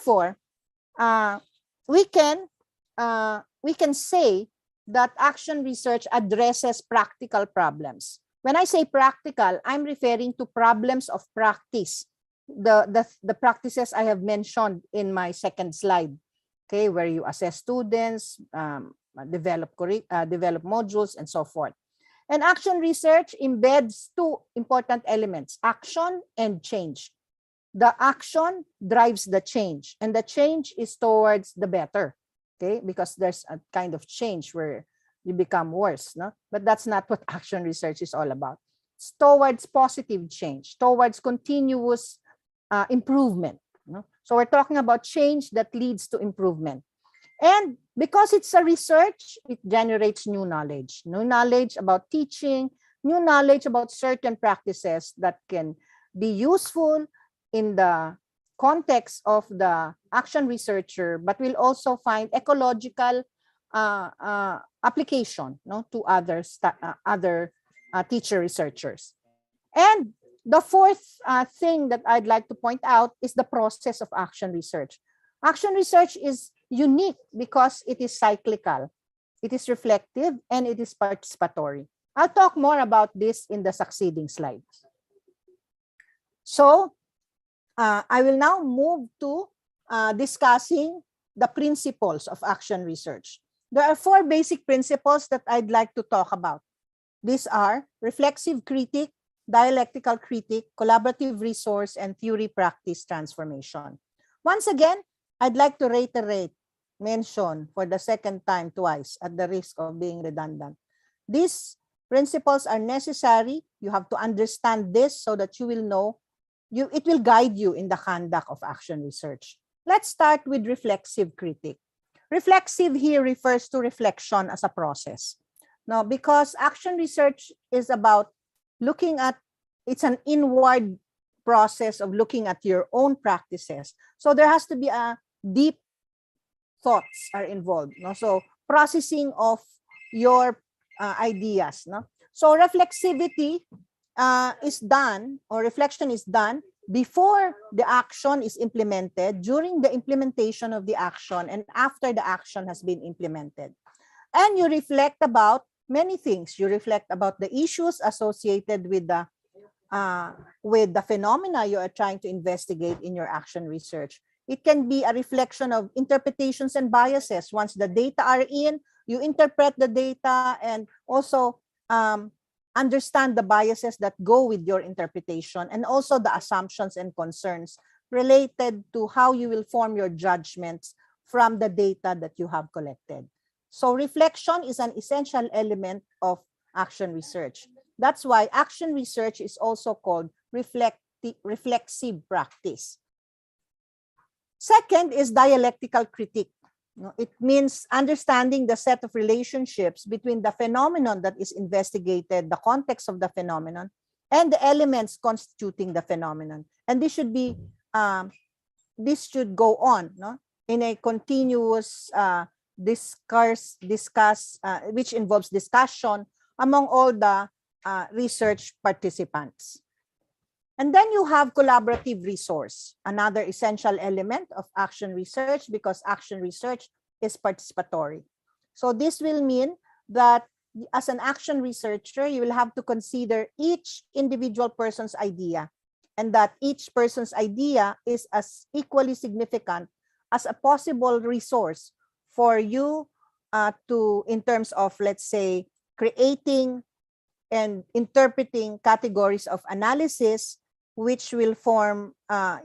therefore, we can say that action research addresses practical problems. When I say practical, I'm referring to problems of practice, the practices I have mentioned in my second slide, okay, where you assess students, develop modules, and so forth. And action research embeds two important elements: action and change. The action drives the change, and the change is towards the better, okay, because there's a kind of change where you become worse, no? But that's not what action research is all about. It's towards positive change, towards continuous improvement, no? So we're talking about change that leads to improvement. And because it's a research, it generates new knowledge about teaching, new knowledge about certain practices that can be useful in the context of the action researcher, but will also find ecological application, no, to other teacher researchers. And the fourth thing that I'd like to point out is the process of action research. Action research is unique because it is cyclical, it is reflective, and it is participatory. I'll talk more about this in the succeeding slides. So I will now move to discussing the principles of action research. There are four basic principles that I'd like to talk about. These are reflexive critique, dialectical critique, collaborative resource, and theory practice transformation. Once again, I'd like to mention for the second time twice at the risk of being redundant. These principles are necessary. You have to understand this so that you will know, it will guide you in the conduct of action research. Let's start with reflexive critique. Reflexive here refers to reflection as a process. Now, because action research is about looking at, it's an inward process of looking at your own practices. So there has to be a deep thoughts are involved, no? So processing of your ideas, no? So reflexivity is done, or reflection is done before the action is implemented, during the implementation of the action, and after the action has been implemented. And you reflect about many things. You reflect about the issues associated with the phenomena you are trying to investigate in your action research. It can be a reflection of interpretations and biases. Once the data are in, you interpret the data and also understand the biases that go with your interpretation, and also the assumptions and concerns related to how you will form your judgments from the data that you have collected. So reflection is an essential element of action research. That's why action research is also called reflexive practice. Second is dialectical critique. It means understanding the set of relationships between the phenomenon that is investigated, the context of the phenomenon, and the elements constituting the phenomenon. And this should be, this should go on, no, in a continuous which involves discussion among all the research participants. And then you have collaborative resource, another essential element of action research, because action research is participatory. So this will mean that as an action researcher, you will have to consider each individual person's idea, and that each person's idea is as equally significant as a possible resource for you in terms of, let's say, creating and interpreting categories of analysis which will form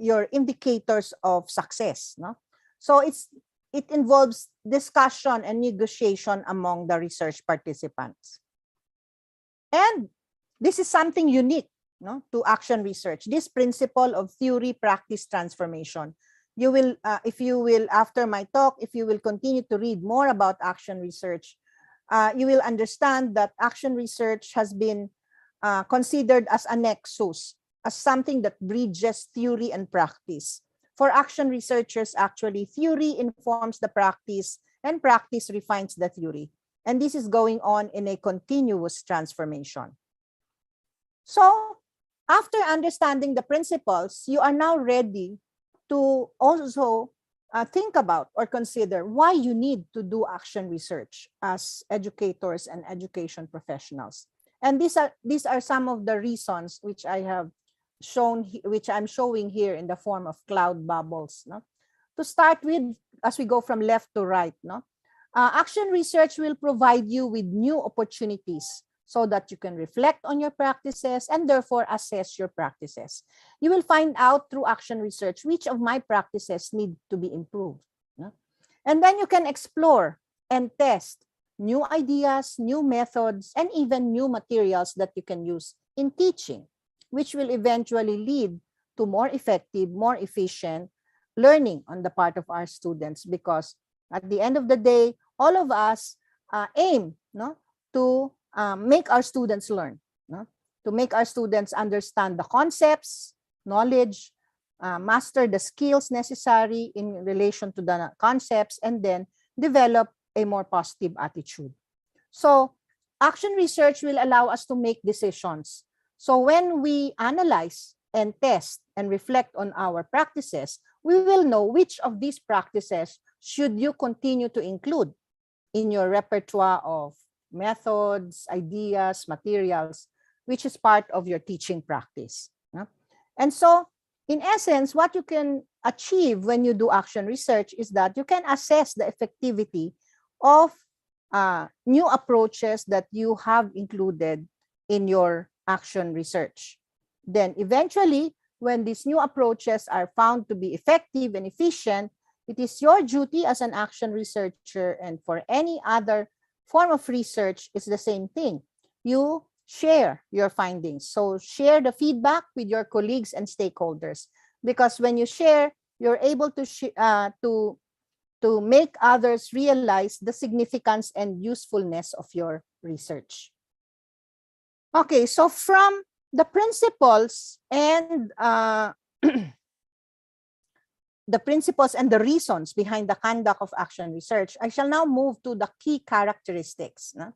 your indicators of success, no? So it involves discussion and negotiation among the research participants. And this is something unique, no, to action research, this principle of theory practice transformation. You will, if you will, after my talk, if you will continue to read more about action research, you will understand that action research has been considered as a nexus, as something that bridges theory and practice. For action researchers, actually, theory informs the practice and practice refines the theory. And this is going on in a continuous transformation. So after understanding the principles, you are now ready to also think about or consider why you need to do action research as educators and education professionals. And these are some of the reasons which I have shown, which I'm showing here in the form of cloud bubbles. No? To start with, as we go from left to right, no? Action research will provide you with new opportunities so that you can reflect on your practices and therefore assess your practices. You will find out through action research which of my practices need to be improved. No? And then you can explore and test new ideas, new methods, and even new materials that you can use in teaching, which will eventually lead to more effective, more efficient learning on the part of our students, because at the end of the day, all of us aim, no, to make our students learn, no? To make our students understand the concepts, knowledge, master the skills necessary in relation to the concepts, and then develop a more positive attitude. So action research will allow us to make decisions. So when we analyze and test and reflect on our practices, we will know which of these practices should you continue to include in your repertoire of methods, ideas, materials, which is part of your teaching practice. And so, in essence, what you can achieve when you do action research is that you can assess the effectivity of new approaches that you have included in your action research. Then eventually, when these new approaches are found to be effective and efficient, it is your duty as an action researcher, and for any other form of research, it's the same thing. You share your findings. So share the feedback with your colleagues and stakeholders, because when you share, you're able to make others realize the significance and usefulness of your research. Okay, so from the principles and the principles and the reasons behind the conduct of action research, I shall now move to the key characteristics. No?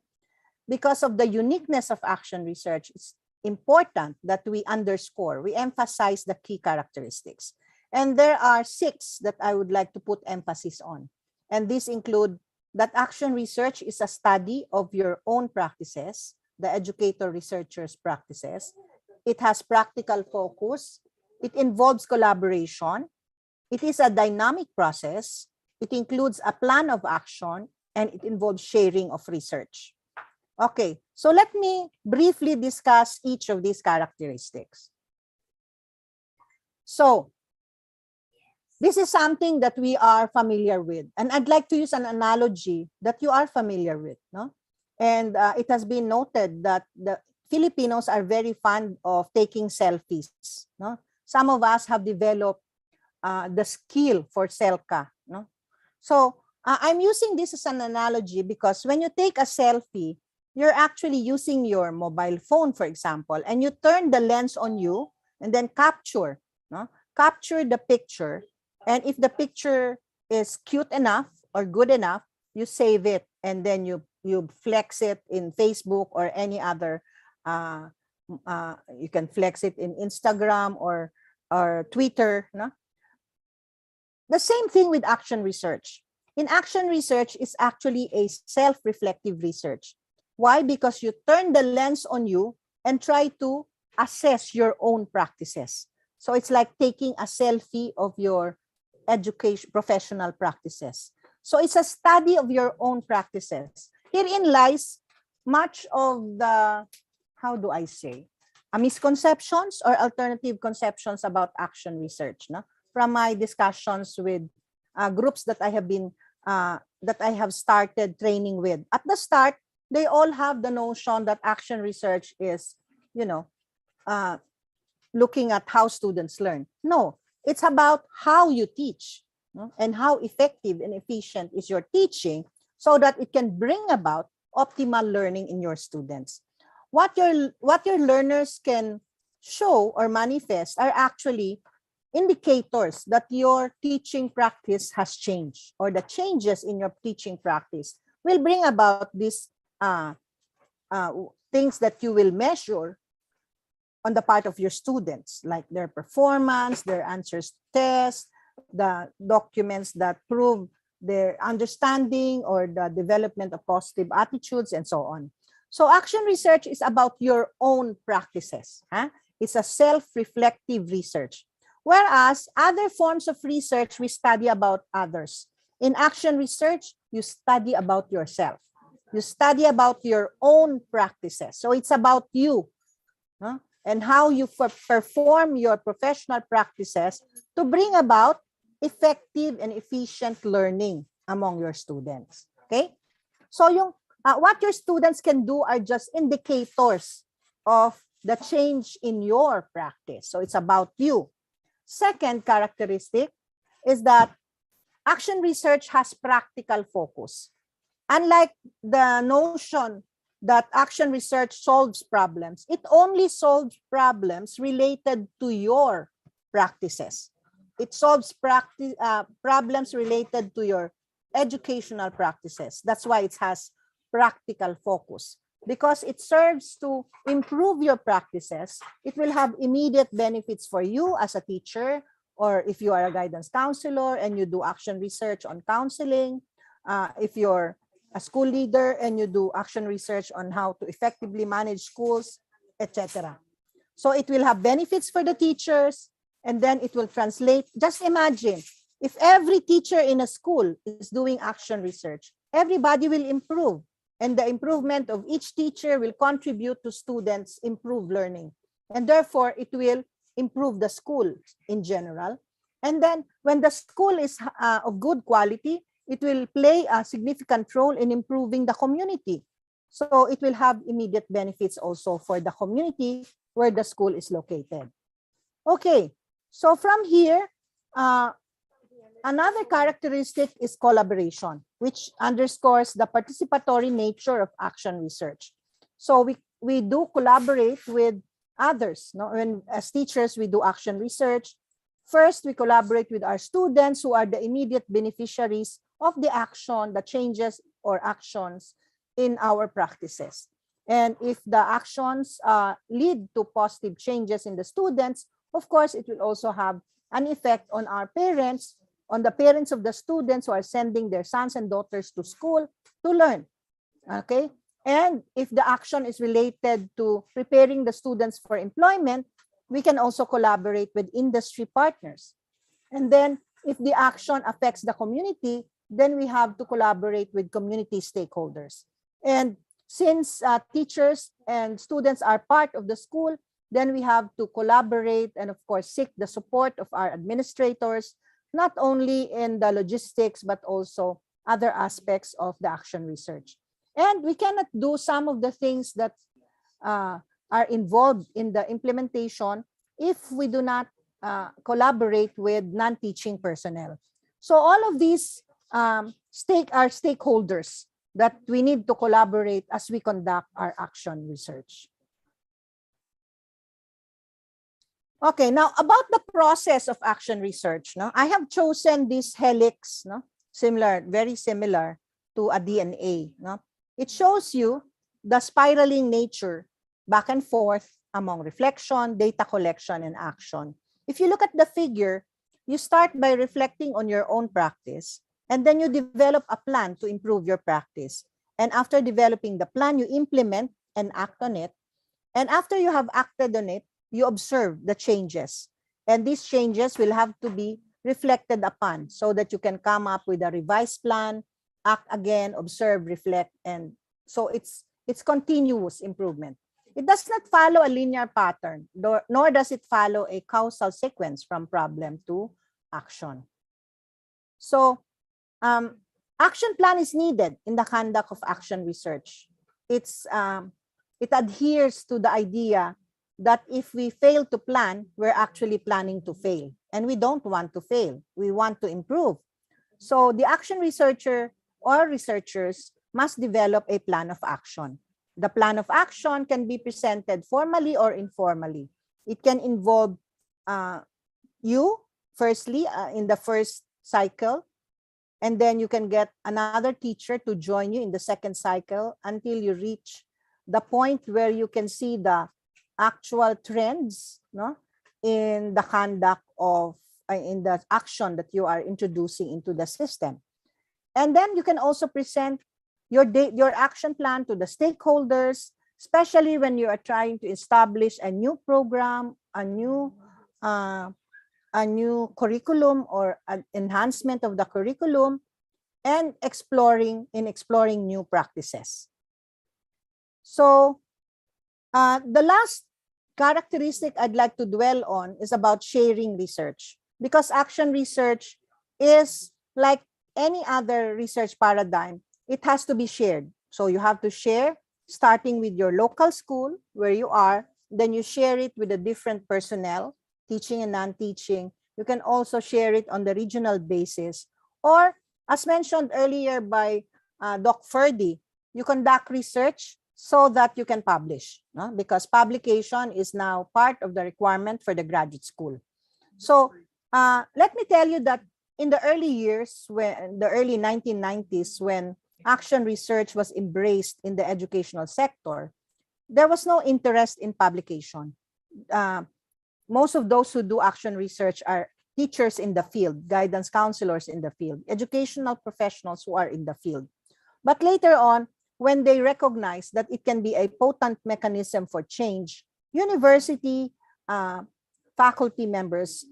Because of the uniqueness of action research, it's important that we underscore, we emphasize the key characteristics. And there are 6 that I would like to put emphasis on. And these include that action research is a study of your own practices, the educator researcher's practices. It has practical focus. It involves collaboration. It is a dynamic process. It includes a plan of action, and it involves sharing of research. Okay, so let me briefly discuss each of these characteristics. So, this is something that we are familiar with. And I'd like to use an analogy that you are familiar with. No? And it has been noted that the Filipinos are very fond of taking selfies. No? Some of us have developed the skill for selka. No? So I'm using this as an analogy because when you take a selfie, you're actually using your mobile phone, for example, and you turn the lens on you and then capture the picture. And if the picture is cute enough or good enough, you save it and then you flex it in Facebook or any other. You can flex it in Instagram or Twitter. No? The same thing with action research. In action research, it's actually a self-reflective research. Why? Because you turn the lens on you and try to assess your own practices. So it's like taking a selfie of your education, professional practices. So it's a study of your own practices. Herein lies much of the, how do I say, misconceptions or alternative conceptions about action research. No? From my discussions with groups that I have started training with. At the start, they all have the notion that action research is, looking at how students learn. No, it's about how you teach, no? And how effective and efficient is your teaching so that it can bring about optimal learning in your students. What your learners can show or manifest are actually indicators that your teaching practice has changed, or the changes in your teaching practice will bring about these things that you will measure on the part of your students, like their performance, their answers to tests, the documents that prove their understanding or the development of positive attitudes and so on. So action research is about your own practices. Huh? It's a self-reflective research. Whereas other forms of research, we study about others. In action research, you study about yourself. You study about your own practices. So it's about you, huh? And how you perform your professional practices to bring about effective and efficient learning among your students. Okay? So what your students can do are just indicators of the change in your practice. So it's about you. Second characteristic is that action research has practical focus. Unlike the notion that action research solves problems, it only solves problems related to your practices. It solves problems related to your educational practices. That's why it has practical focus. Because it serves to improve your practices, it will have immediate benefits for you as a teacher, or if you are a guidance counselor and you do action research on counseling, if you're a school leader and you do action research on how to effectively manage schools, etc. So it will have benefits for the teachers, and then it will translate. Just imagine, if every teacher in a school is doing action research, everybody will improve. And the improvement of each teacher will contribute to students' improved learning. And therefore, it will improve the school in general. And then when the school is of good quality, it will play a significant role in improving the community. So it will have immediate benefits also for the community where the school is located. Okay, so from here, another characteristic is collaboration, which underscores the participatory nature of action research. So we do collaborate with others. No? When, as teachers, we do action research. First, we collaborate with our students who are the immediate beneficiaries of the action, the changes or actions in our practices. And if the actions lead to positive changes in the students, of course, it will also have an effect on our parents, on the parents of the students who are sending their sons and daughters to school to learn. Okay? And if the action is related to preparing the students for employment, we can also collaborate with industry partners. And then if the action affects the community, then we have to collaborate with community stakeholders. And since teachers and students are part of the school, then we have to collaborate and of course seek the support of our administrators, not only in the logistics, but also other aspects of the action research. And we cannot do some of the things that are involved in the implementation if we do not collaborate with non-teaching personnel. So all of these are stakeholders that we need to collaborate as we conduct our action research. Okay, now about the process of action research, no, I have chosen this helix, no, very similar to a DNA. No? It shows you the spiraling nature back and forth among reflection, data collection, and action. If you look at the figure, you start by reflecting on your own practice, and then you develop a plan to improve your practice. And after developing the plan, you implement and act on it. And after you have acted on it, you observe the changes. And these changes will have to be reflected upon so that you can come up with a revised plan, act again, observe, reflect, and so it's continuous improvement. It does not follow a linear pattern, nor does it follow a causal sequence from problem to action. So action plan is needed in the conduct of action research. It adheres to the idea that if we fail to plan, we're actually planning to fail. And we don't want to fail. We want to improve. So the action researcher or researchers must develop a plan of action. The plan of action can be presented formally or informally. It can involve you, firstly, in the first cycle, and then you can get another teacher to join you in the second cycle until you reach the point where you can see the actual trends, no, in the conduct of in the action that you are introducing into the system. And then you can also present your action plan to the stakeholders, especially when you are trying to establish a new program, a new curriculum or an enhancement of the curriculum, and exploring new practices. So the last characteristic I'd like to dwell on is about sharing research, because action research is like any other research paradigm. It has to be shared. So you have to share, starting with your local school where you are, then you share it with the different personnel, teaching and non-teaching. You can also share it on the regional basis, or as mentioned earlier by Doc Ferdy, you conduct research so that you can publish, no? Because publication is now part of the requirement for the graduate school. So let me tell you that in the early years, when the early 1990s, when action research was embraced in the educational sector, there was no interest in publication. Most of those who do action research are teachers in the field, guidance counselors in the field, educational professionals who are in the field. But later on, when they recognize that it can be a potent mechanism for change, university faculty members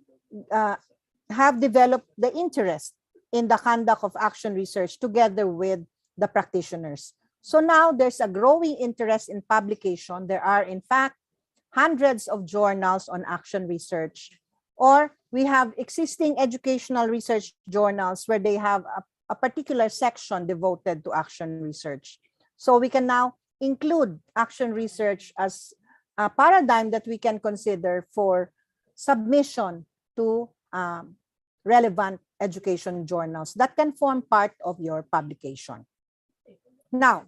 have developed the interest in the conduct of action research together with the practitioners. So now there's a growing interest in publication. There are, in fact, hundreds of journals on action research, or we have existing educational research journals where they have a particular section devoted to action research. So we can now include action research as a paradigm that we can consider for submission to relevant education journals that can form part of your publication. Now,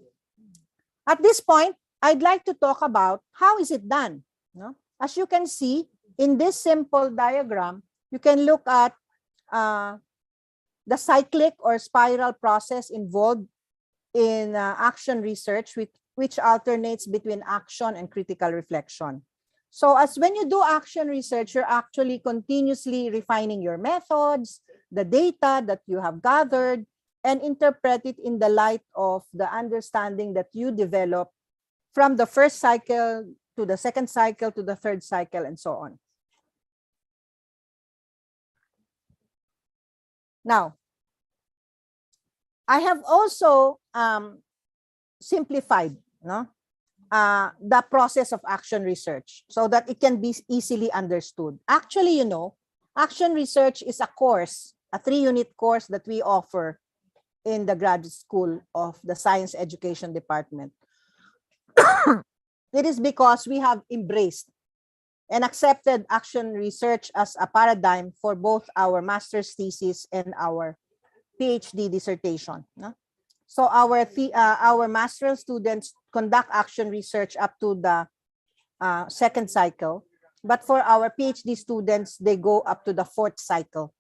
at this point, I'd like to talk about how is it done. No? As you can see in this simple diagram, you can look at the cyclic or spiral process involved in action research, which alternates between action and critical reflection. So as when you do action research, you're actually continuously refining your methods, the data that you have gathered, and interpret it in the light of the understanding that you develop from the first cycle to the second cycle to the third cycle and so on. Now, I have also simplified the process of action research so that it can be easily understood. Actually, action research is a course, a 3-unit course that we offer in the graduate school of the Science Education Department. It is because we have embraced and accepted action research as a paradigm for both our master's thesis and our PhD dissertation. No? So our master's students conduct action research up to the second cycle, but for our PhD students, they go up to the fourth cycle.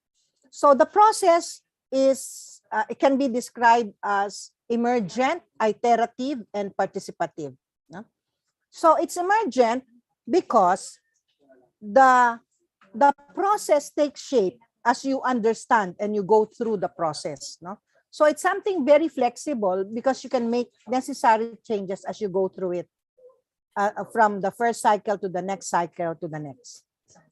So the process is, it can be described as emergent, iterative, and participative. No? So it's emergent because the process takes shape as you understand and you go through the process. No? So it's something very flexible because you can make necessary changes as you go through it from the first cycle to the next cycle to the next.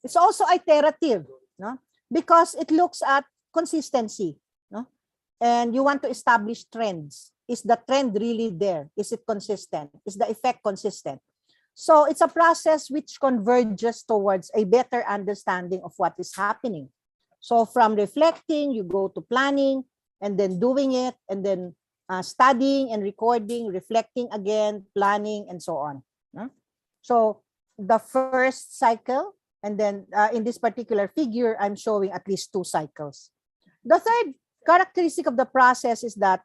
It's also iterative, no? Because it looks at consistency, no? And you want to establish trends. Is the trend really there? Is it consistent? Is the effect consistent? So it's a process which converges towards a better understanding of what is happening. So from reflecting, you go to planning, and then doing it, and then studying and recording, reflecting again, planning, and so on. So the first cycle, and then in this particular figure, I'm showing at least 2 cycles. The third characteristic of the process is that,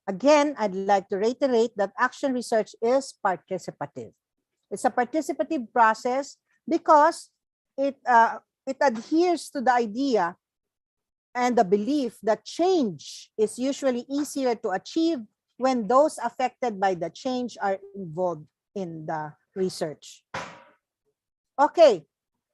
again, I'd like to reiterate that action research is participative. It's a participative process because it adheres to the idea and the belief that change is usually easier to achieve when those affected by the change are involved in the research. Okay,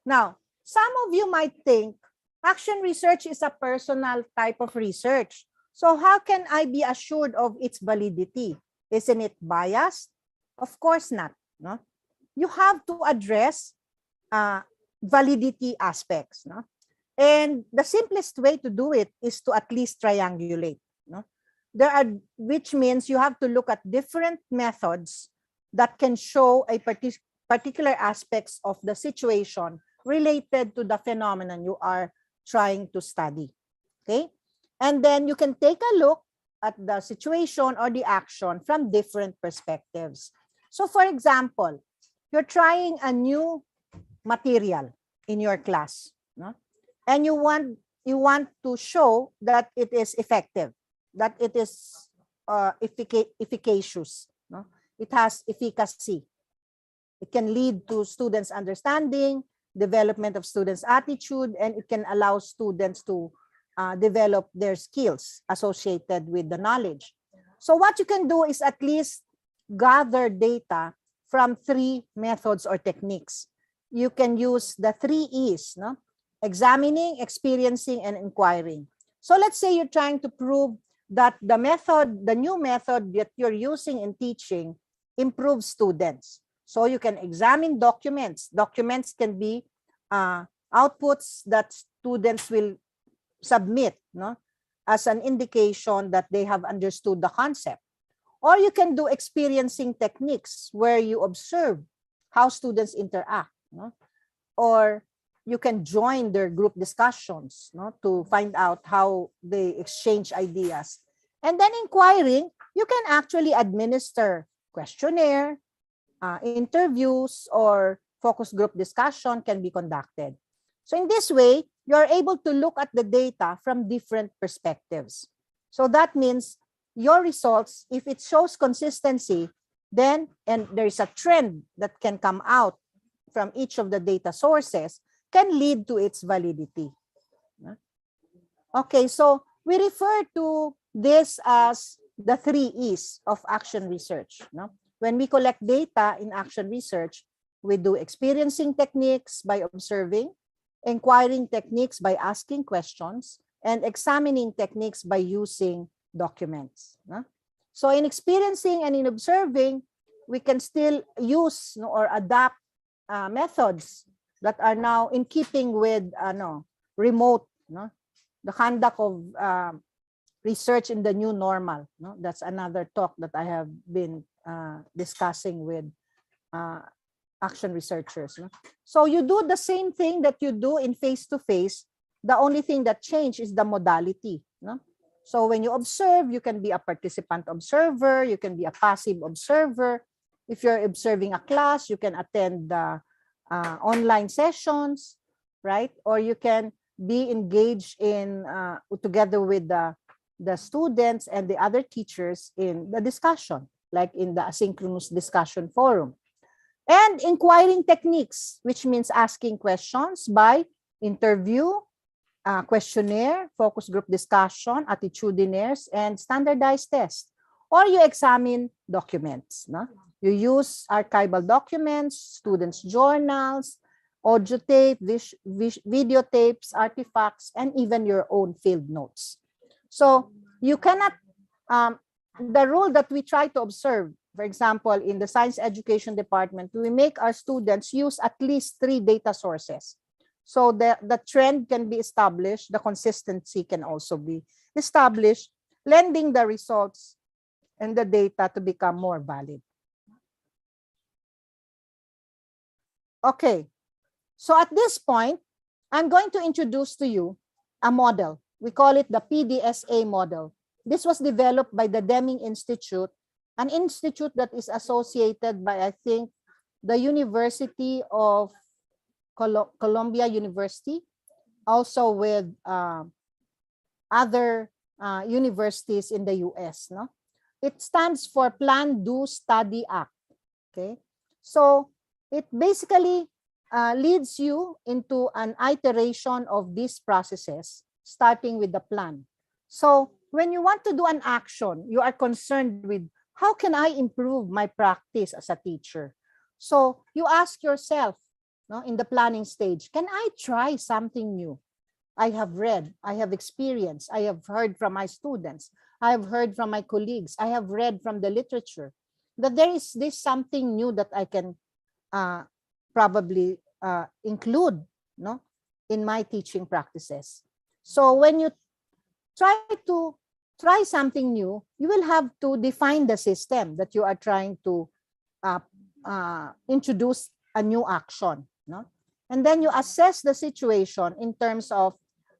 now, some of you might think, Action research is a personal type of research. So how can I be assured of its validity? Isn't it biased? Of course not. No? You have to address validity aspects. No? And the simplest way to do it is to at least triangulate. No? Which means you have to look at different methods that can show a particular aspects of the situation related to the phenomenon you are trying to study. Okay? And then you can take a look at the situation or the action from different perspectives. So for example, you're trying a new material in your class, no? And you want to show that it is effective, that it is efficacious, no? It has efficacy. It can lead to students' understanding, development of students' attitude, and it can allow students to develop their skills associated with the knowledge. So what you can do is at least gather data from 3 methods or techniques. You can use the 3 E's, no? Examining, experiencing, and inquiring. So let's say you're trying to prove that the new method that you're using in teaching improves students. So you can examine documents. Documents can be outputs that students will submit, no, as an indication that they have understood the concept. Or you can do experiencing techniques where you observe how students interact, no? Or you can join their group discussions, no, to find out how they exchange ideas. And then inquiring, you can actually administer questionnaire, interviews, or focus group discussion can be conducted. So in this way, you're able to look at the data from different perspectives. So that means your results, if it shows consistency, then, and there is a trend that can come out from each of the data sources, can lead to its validity. Okay, so we refer to this as the 3 E's of action research. No? When we collect data in action research, we do experiencing techniques by observing, inquiring techniques by asking questions, and examining techniques by using documents. No? So in experiencing and in observing, we can still use, no, or adapt methods that are now in keeping with remote, no, the conduct of research in the new normal. No? That's another talk that I have been discussing with action researchers. No? So you do the same thing that you do in face-to-face. The only thing that changed is the modality. No? So when you observe, you can be a participant observer, you can be a passive observer. If you're observing a class, you can attend the online sessions, right? Or you can be engaged in together with the students and the other teachers in the discussion, like in the asynchronous discussion forum. And inquiring techniques, which means asking questions by interview, questionnaire, focus group discussion, attitudinaires, and standardized tests. Or you examine documents. No? You use archival documents, students' journals, audio tape, videotapes, artifacts, and even your own field notes. So you cannot, the rule that we try to observe, for example, in the science education department, we make our students use at least 3 data sources. So the trend can be established, the consistency can also be established, lending the results and the data to become more valid. Okay, so at this point, I'm going to introduce to you a model. We call it the PDSA model. This was developed by the Deming Institute, an institute that is associated by, I think, the University of Columbia University, also with other universities in the US. No? It stands for Plan, Do, Study, Act. Okay, so it basically leads you into an iteration of these processes, starting with the plan. So when you want to do an action, you are concerned with how can I improve my practice as a teacher? So you ask yourself, no, in the planning stage, can I try something new? I have read, I have experienced, I have heard from my students, I have heard from my colleagues, I have read from the literature, that there is this something new that I can probably include, no, in my teaching practices. So when you try to try something new, you will have to define the system that you are trying to introduce a new action, no? And then you assess the situation in terms of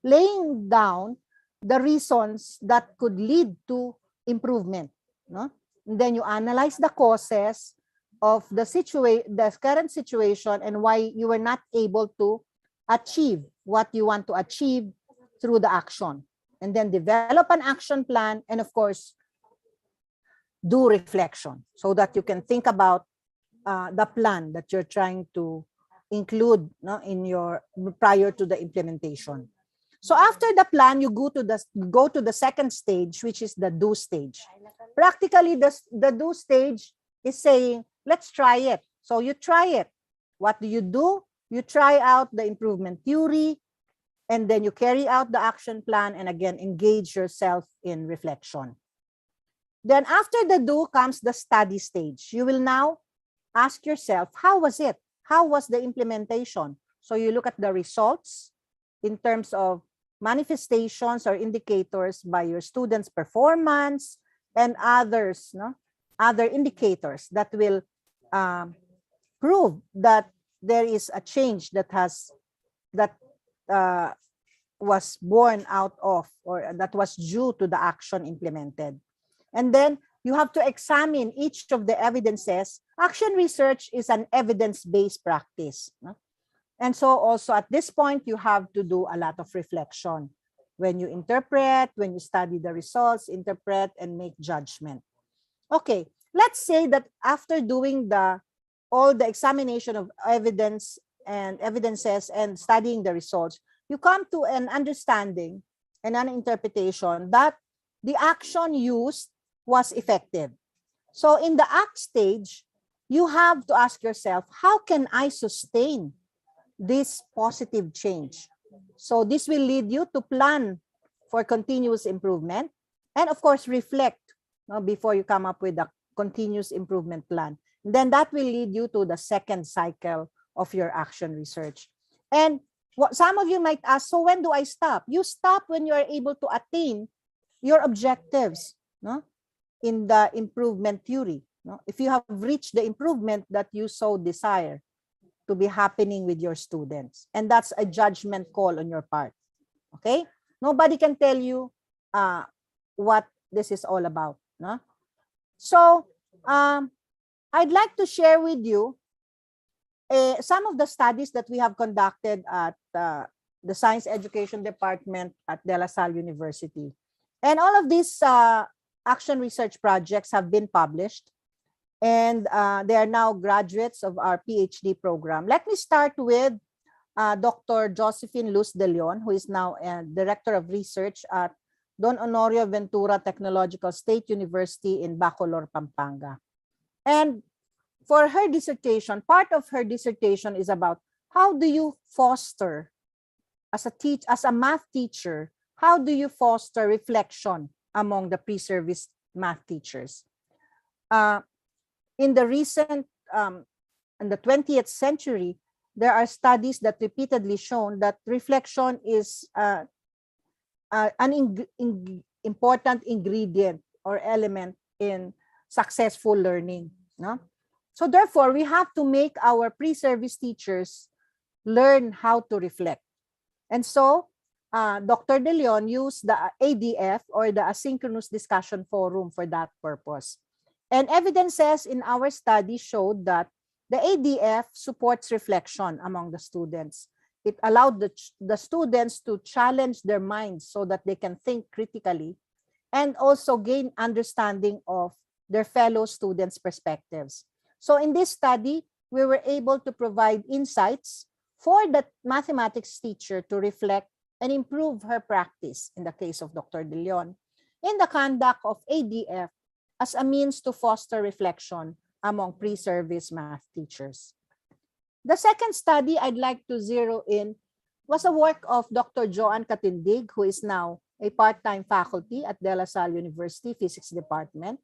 laying down the reasons that could lead to improvement, no? And then you analyze the causes of the current situation and why you were not able to achieve what you want to achieve through the action. And then develop an action plan, and of course, do reflection so that you can think about the plan that you're trying to include, no, in your prior to the implementation. So after the plan, you go to the second stage, which is the do stage. Practically, the do stage is saying, let's try it. So you try it. What do? You try out the improvement theory, and then you carry out the action plan, and again, engage yourself in reflection. Then after the do comes the study stage. You will now ask yourself, how was it? How was the implementation? So you look at the results in terms of manifestations or indicators by your students' performance and others, no? Other indicators that will prove that there is a change that was born out of, or that was due to the action implemented. And then you have to examine each of the evidences. Action research is an evidence-based practice, no? And so also at this point, you have to do a lot of reflection. When you interpret, when you study the results, interpret and make judgment. Okay, let's say that after doing all the examination of evidences and studying the results, you come to an understanding and an interpretation that the action used was effective. So in the act stage, you have to ask yourself, how can I sustain this positive change? So this will lead you to plan for continuous improvement, and of course reflect, no, before you come up with a continuous improvement plan. And then that will lead you to the second cycle of your action research. And what some of you might ask, so when do I stop? You stop when you are able to attain your objectives, no, in the improvement theory, no? If you have reached the improvement that you so desire to be happening with your students. And that's a judgment call on your part, okay? Nobody can tell you what this is all about, no? So I'd like to share with you some of the studies that we have conducted at the Science Education Department at De La Salle University. And all of these action research projects have been published, and they are now graduates of our PhD program. Let me start with Dr. Josephine Luz de Leon, who is now a Director of Research at Don Honorio Ventura Technological State University in Bacolor, Pampanga. And for her dissertation, part of her dissertation is about how do you foster, as a math teacher, how do you foster reflection among the pre-service math teachers? In the 20th century, there are studies that repeatedly shown that reflection is an important ingredient or element in successful learning, no? So therefore, we have to make our pre-service teachers learn how to reflect. And so Dr. De Leon used the ADF, or the Asynchronous Discussion Forum, for that purpose. And evidences in our study showed that the ADF supports reflection among the students. It allowed the students to challenge their minds so that they can think critically and also gain understanding of their fellow students' perspectives. So in this study, we were able to provide insights for the mathematics teacher to reflect and improve her practice, in the case of Dr. De Leon, in the conduct of ADF as a means to foster reflection among pre-service math teachers. The second study I'd like to zero in was a work of Dr. Joanne Katindig, who is now a part-time faculty at De La Salle University Physics Department.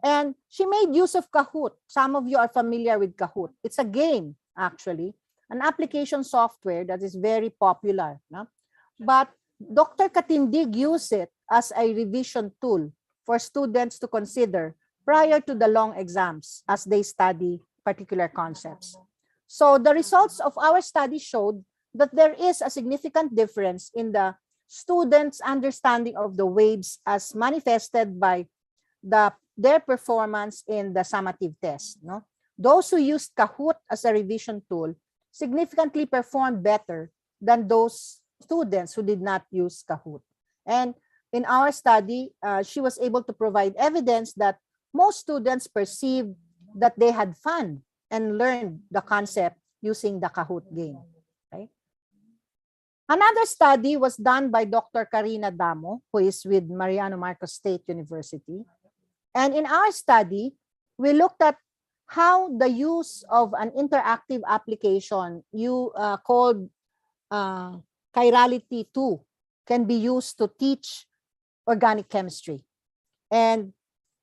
And she made use of Kahoot. Some of you are familiar with Kahoot. It's a game, actually, an application software that is very popular. No? But Dr. Katindig used it as a revision tool for students to consider prior to the long exams as they study particular concepts. So the results of our study showed that there is a significant difference in the students' understanding of the waves as manifested by their performance in the summative test. No? Those who used Kahoot as a revision tool significantly performed better than those students who did not use Kahoot. And in our study, she was able to provide evidence that most students perceived that they had fun and learned the concept using the Kahoot game. Okay? Another study was done by Dr. Karina Damo, who is with Mariano Marcos State University. And in our study, we looked at how the use of an interactive application called Chirality 2 can be used to teach organic chemistry. And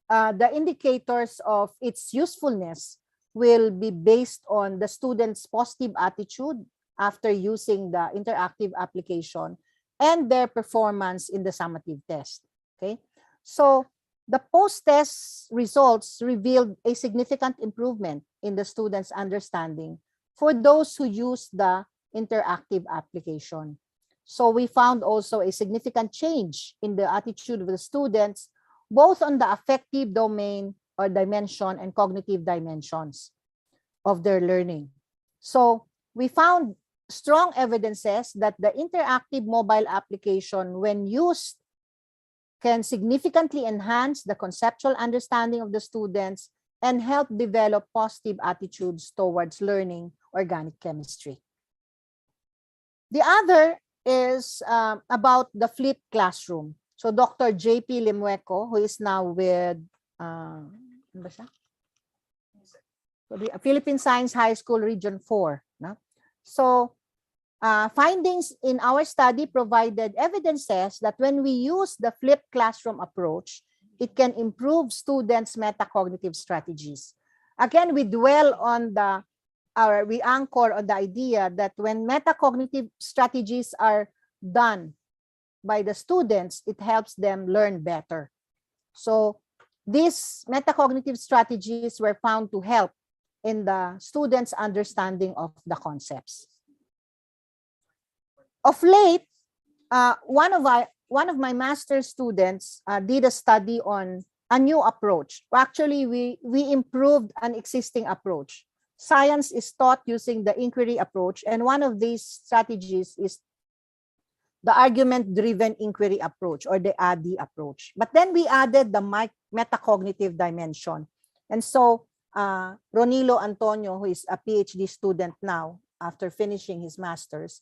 the indicators of its usefulness will be based on the student's positive attitude after using the interactive application and their performance in the summative test. Okay, so the post-test results revealed a significant improvement in the students' understanding for those who use the interactive application. So we found also a significant change in the attitude of the students, both on the affective domain or dimension and cognitive dimensions of their learning. So we found strong evidences that the interactive mobile application, when used, can significantly enhance the conceptual understanding of the students and help develop positive attitudes towards learning organic chemistry. The other is about the flipped classroom. So Dr. J.P. Limueco, who is now with the Philippine Science High School Region 4. No? So findings in our study provided evidences that when we use the flipped classroom approach, it can improve students' metacognitive strategies. Again, we dwell on we anchor on the idea that when metacognitive strategies are done by the students, it helps them learn better. So these metacognitive strategies were found to help in the students' understanding of the concepts. Of late, one of my master's students did a study on a new approach. Actually, we improved an existing approach. Science is taught using the inquiry approach, and one of these strategies is the argument-driven inquiry approach, or the ADI approach. But then we added the metacognitive dimension. And so Ronilo Antonio, who is a PhD student now after finishing his master's,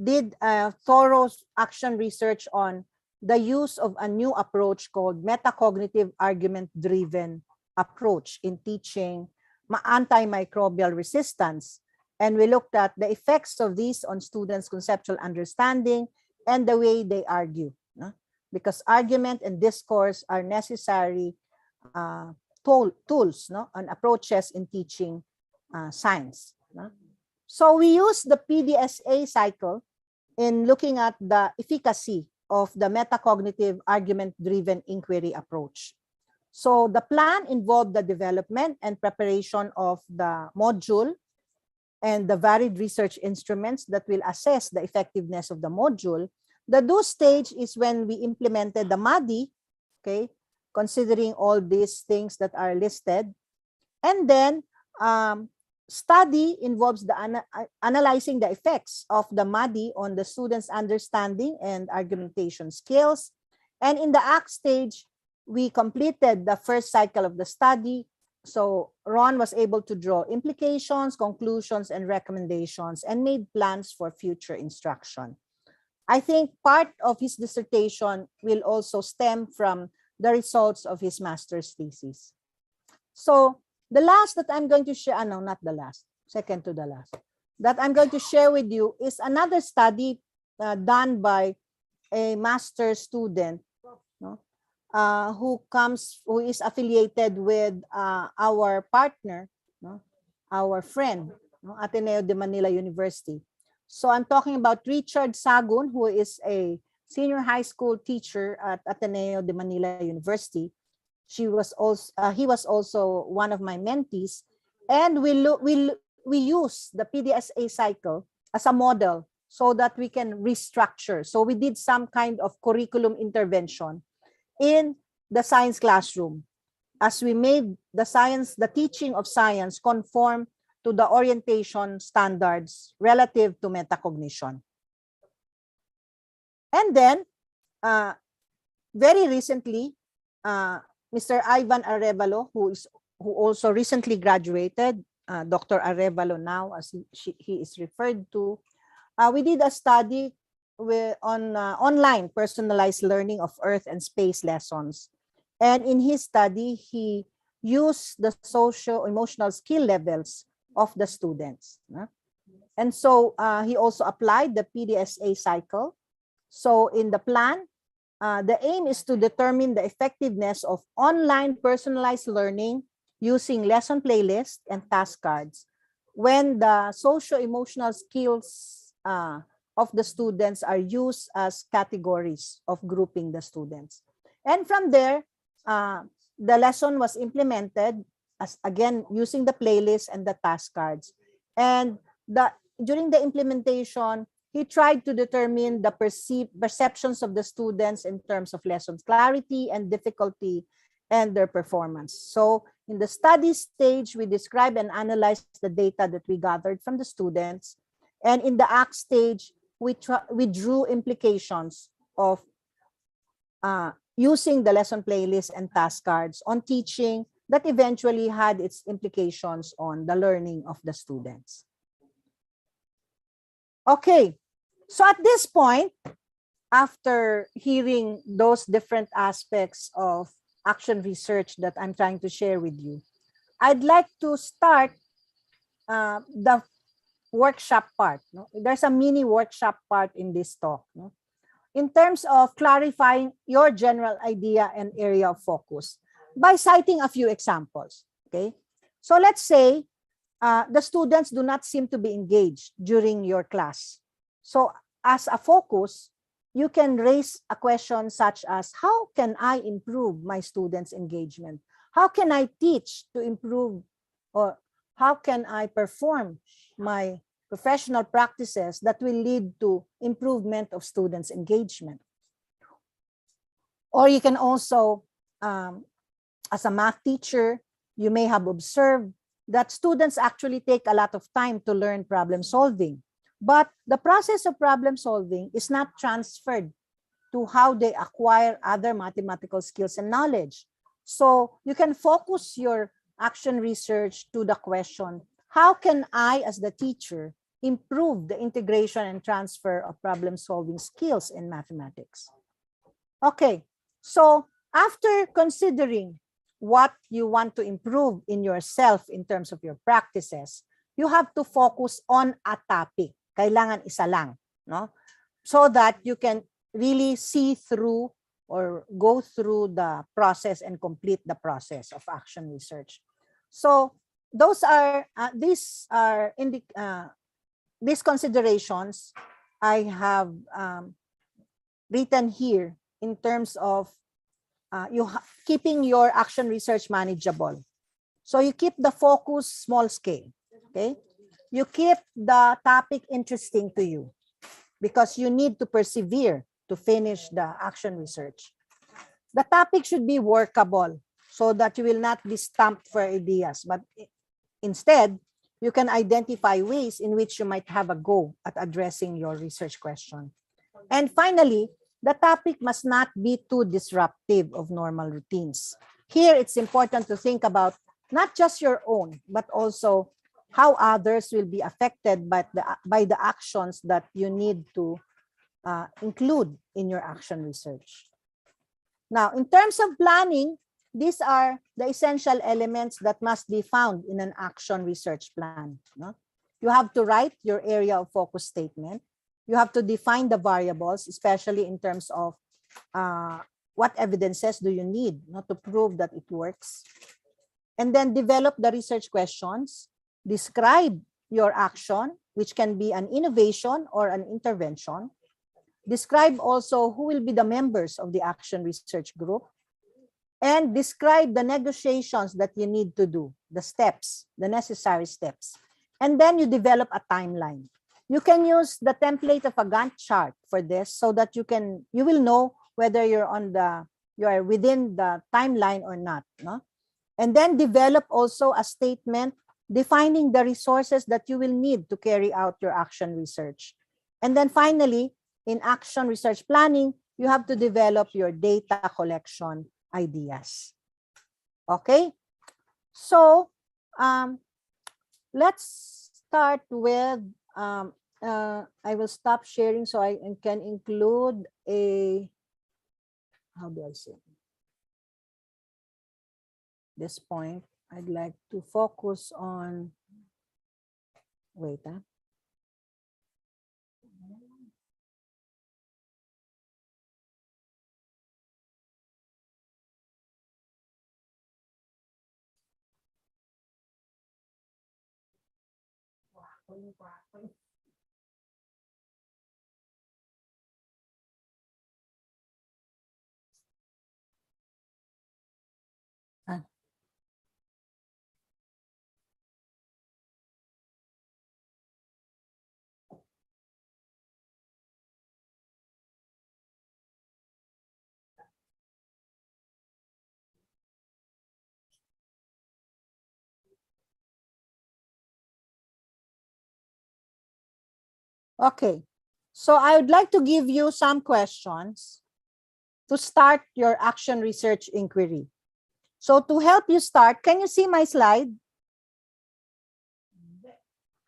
did a thorough action research on the use of a new approach called metacognitive argument-driven approach in teaching antimicrobial resistance. And we looked at the effects of these on students' conceptual understanding and the way they argue. No? Because argument and discourse are necessary tools, no? And approaches in teaching science. No? So we use the PDSA cycle in looking at the efficacy of the metacognitive argument-driven inquiry approach. So the plan involved the development and preparation of the module and the varied research instruments that will assess the effectiveness of the module. The do stage is when we implemented the MADI, okay, considering all these things that are listed. And then study involves the analyzing the effects of the MADI on the students' understanding and argumentation skills. And in the ACT stage, we completed the first cycle of the study. So Ron was able to draw implications, conclusions, and recommendations, and made plans for future instruction. I think part of his dissertation will also stem from the results of his master's thesis. So the last that I'm going to share, no, not the last, second to the last. that I'm going to share with you is another study done by a master's student, no, who is affiliated with our partner, no, our friend, no, Ateneo de Manila University. So I'm talking about Richard Sagun, who is a senior high school teacher at Ateneo de Manila University. He was also one of my mentees, and we use the PDSA cycle as a model so that we can restructure. So we did some kind of curriculum intervention in the science classroom as we made the teaching of science conform to the orientation standards relative to metacognition. And then, very recently, Mr. Ivan Arevalo, who also recently graduated, Dr. Arevalo now, as he is referred to, we did a study on online personalized learning of Earth and space lessons. And in his study, he used the socio-emotional skill levels of the students. And so he also applied the PDSA cycle. So in the plan, the aim is to determine the effectiveness of online personalized learning using lesson playlists and task cards when the socio-emotional skills of the students are used as categories of grouping the students. And from there, the lesson was implemented as, again, using the playlist and the task cards. And during the implementation, he tried to determine the perceptions of the students in terms of lessons clarity and difficulty and their performance. So in the study stage, we describe and analyze the data that we gathered from the students. And in the act stage, we drew implications of using the lesson playlist and task cards on teaching that eventually had its implications on the learning of the students. Okay, so at this point, after hearing those different aspects of action research that I'm trying to share with you, I'd like to start the workshop part. No? There's a mini workshop part in this talk. No? In terms of clarifying your general idea and area of focus by citing a few examples. Okay, so let's say the students do not seem to be engaged during your class. So as a focus, you can raise a question such as, how can I improve my students' engagement? How can I teach to improve, or how can I perform my professional practices that will lead to improvement of students' engagement? Or you can also, as a math teacher, you may have observed that students actually take a lot of time to learn problem solving. But the process of problem solving is not transferred to how they acquire other mathematical skills and knowledge. So you can focus your action research to the question, how can I, as the teacher, improve the integration and transfer of problem solving skills in mathematics? Okay, so after considering what you want to improve in yourself in terms of your practices, you have to focus on a topic. Kailangan isa lang, no? So that you can really see through or go through the process and complete the process of action research. So those are these considerations I have written here in terms of keeping your action research manageable. So you keep the focus small scale, okay? You keep the topic interesting to you because you need to persevere to finish the action research. The topic should be workable so that you will not be stumped for ideas, but instead, you can identify ways in which you might have a go at addressing your research question. And finally, the topic must not be too disruptive of normal routines. Here, it's important to think about not just your own, but also how others will be affected by the actions that you need to include in your action research. Now, in terms of planning, these are the essential elements that must be found in an action research plan. No? You have to write your area of focus statement. You have to define the variables, especially in terms of what evidences do you need not to prove that it works. And then develop the research questions. Describe your action, which can be an innovation or an intervention. Describe also who will be the members of the action research group. And describe the negotiations that you need to do, the steps, the necessary steps. And then you develop a timeline. You can use the template of a Gantt chart for this so that you will know whether you are within the timeline or not. No? And then develop also a statement defining the resources that you will need to carry out your action research. And then finally, in action research planning, you have to develop your data collection ideas. Okay? So, let's start with, I will stop sharing so I can include how do I say this point? I'd like to focus on, wait, Okay, so I would like to give you some questions to start your action research inquiry. So to help you start, can you see my slide?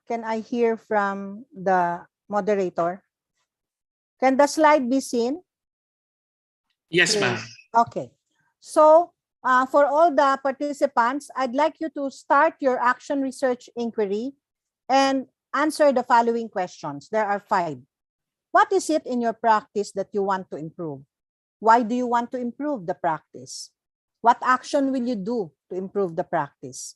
Can I hear from the moderator? Can the slide be seen? Yes, ma'am. Okay. So for all the participants, I'd like you to start your action research inquiry and answer the following questions. There are 5. What is it in your practice that you want to improve? Why do you want to improve the practice? What action will you do to improve the practice?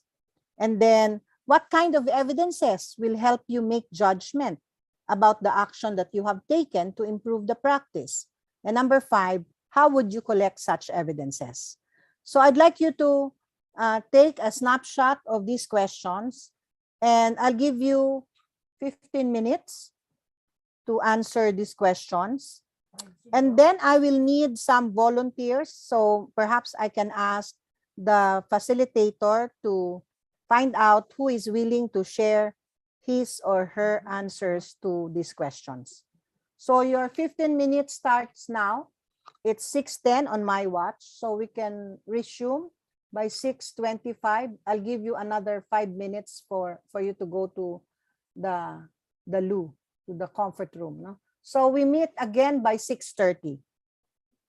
And then, what kind of evidences will help you make judgment about the action that you have taken to improve the practice? And number 5, how would you collect such evidences? So I'd like you to take a snapshot of these questions, and I'll give you 15 minutes to answer these questions. And then I will need some volunteers. So perhaps I can ask the facilitator to find out who is willing to share his or her answers to these questions. So your 15 minutes starts now. It's 6:10 on my watch, so we can resume by 6:25. I'll give you another 5 minutes for you to go to the loo, to the comfort room. No? So we meet again by 6:30.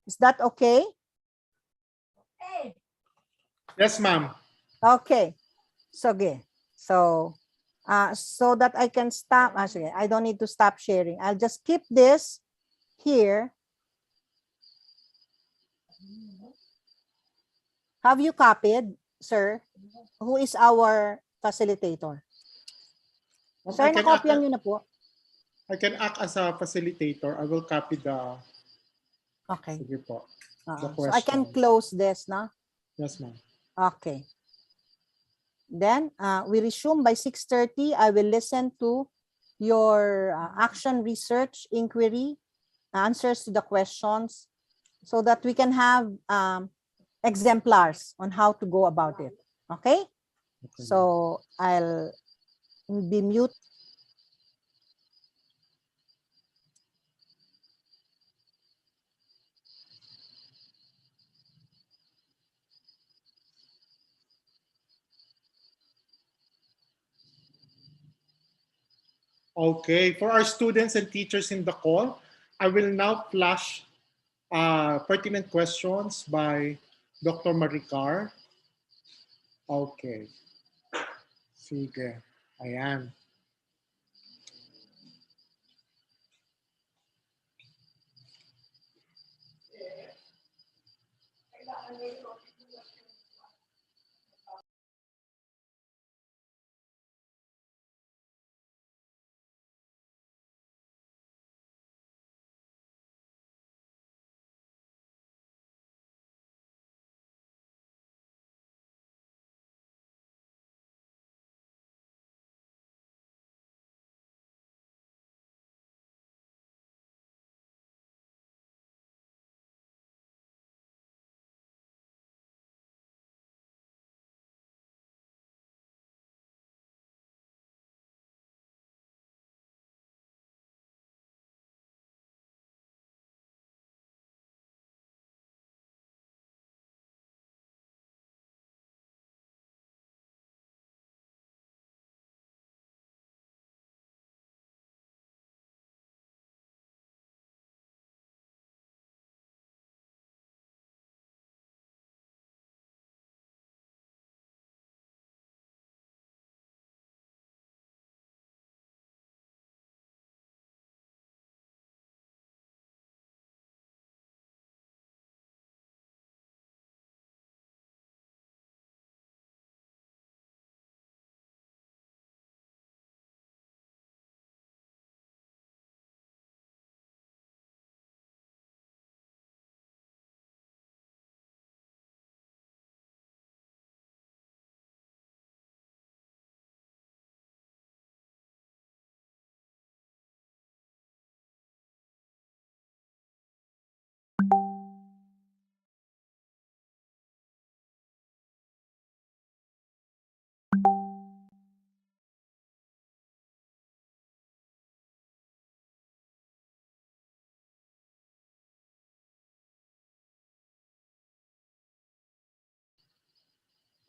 Is that okay? Yes, ma'am. Okay. So so that I can stop. Actually, I don't need to stop sharing. I'll just keep this here. Have you copied, sir? Who is our facilitator? Sir, nakopyan nyo na po. I can act as a facilitator. I will copy the... Okay. Sige po. So I can close this, no? Yes, ma'am. Okay. Then we resume by 6:30. I will listen to your action research inquiry, answers to the questions, so that we can have exemplars on how to go about it. Okay? So I'll be mute. Okay, for our students and teachers in the call, I will now flash pertinent questions by Dr. Maricar. Okay. Sige. Ayan.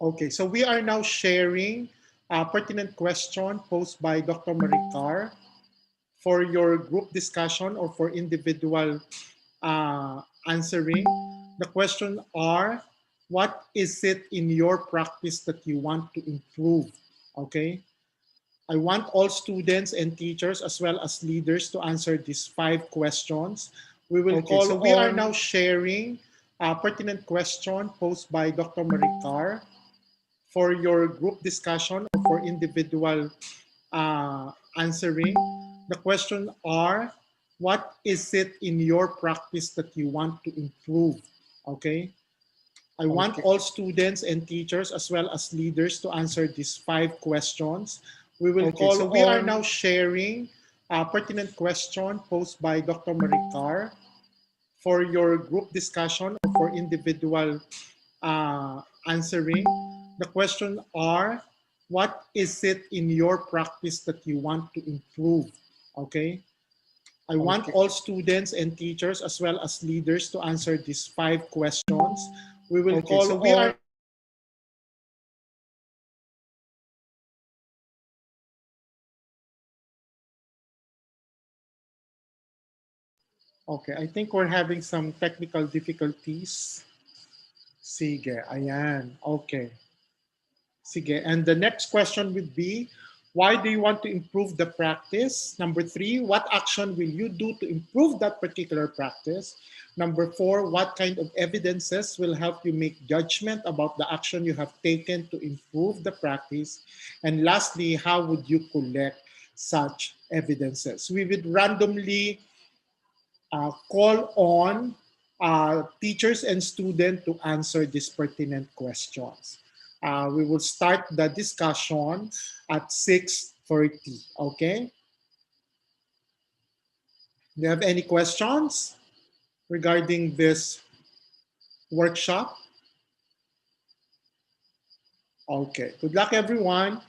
Okay, so we are now sharing a pertinent question posed by Dr. Maricar for your group discussion or for individual answering. The question are, what is it in your practice that you want to improve? Okay, I want all students and teachers as well as leaders to answer these 5 questions. We will Okay, call so on, we are now sharing a pertinent question posed by Dr. Maricar for your group discussion or for individual answering. The question are, what is it in your practice that you want to improve? Okay. I want Okay. all students and teachers as well as leaders to answer these 5 questions. We will Okay, call so on, we are now sharing a pertinent question posed by Dr. Maricar for your group discussion or for individual answering. The question are, what is it in your practice that you want to improve? Okay. I want Okay. all students and teachers as well as leaders to answer these 5 questions. We will Okay, call so on, we are Okay, I think we're having some technical difficulties. Sige, ayan. Okay. Sige. And the next question would be, why do you want to improve the practice? Number 3, what action will you do to improve that particular practice? Number 4, what kind of evidences will help you make judgment about the action you have taken to improve the practice? And lastly, how would you collect such evidences? We would randomly call on teachers and students to answer these pertinent questions. We will start the discussion at 6:40. Okay? Do you have any questions regarding this workshop? Okay. Good luck, everyone.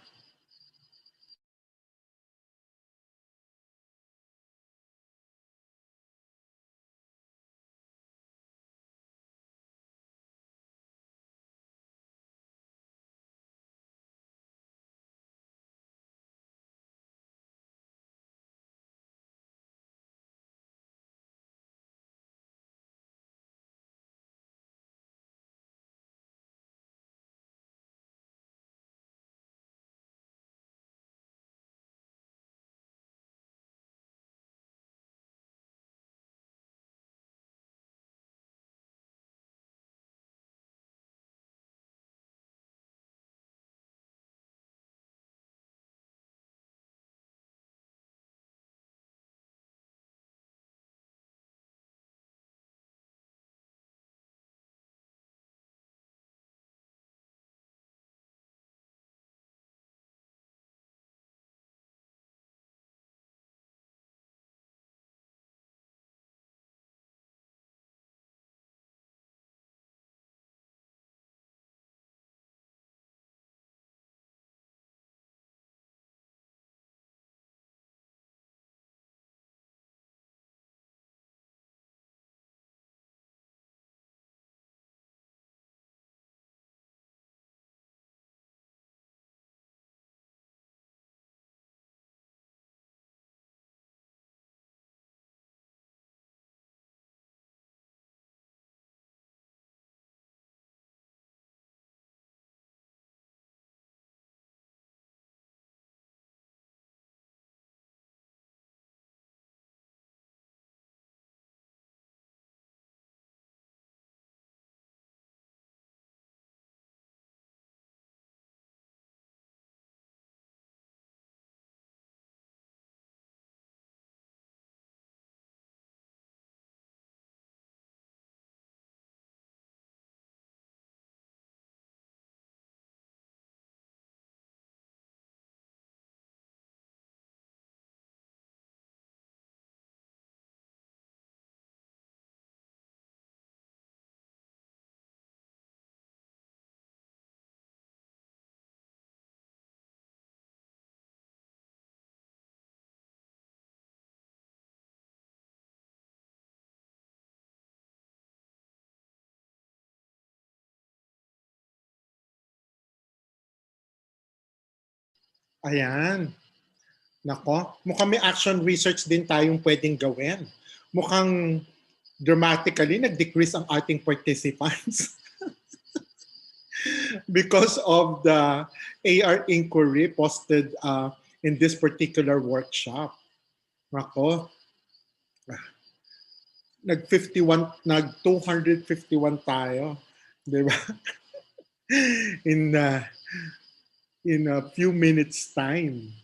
Ayan. Nako, mukhang may action research din tayong pwedeng gawin. Mukhang dramatically nag-decrease ang ating participants because of the AR inquiry posted in this particular workshop. Nako, nag 251 tayo, 'di ba? In in a few minutes time.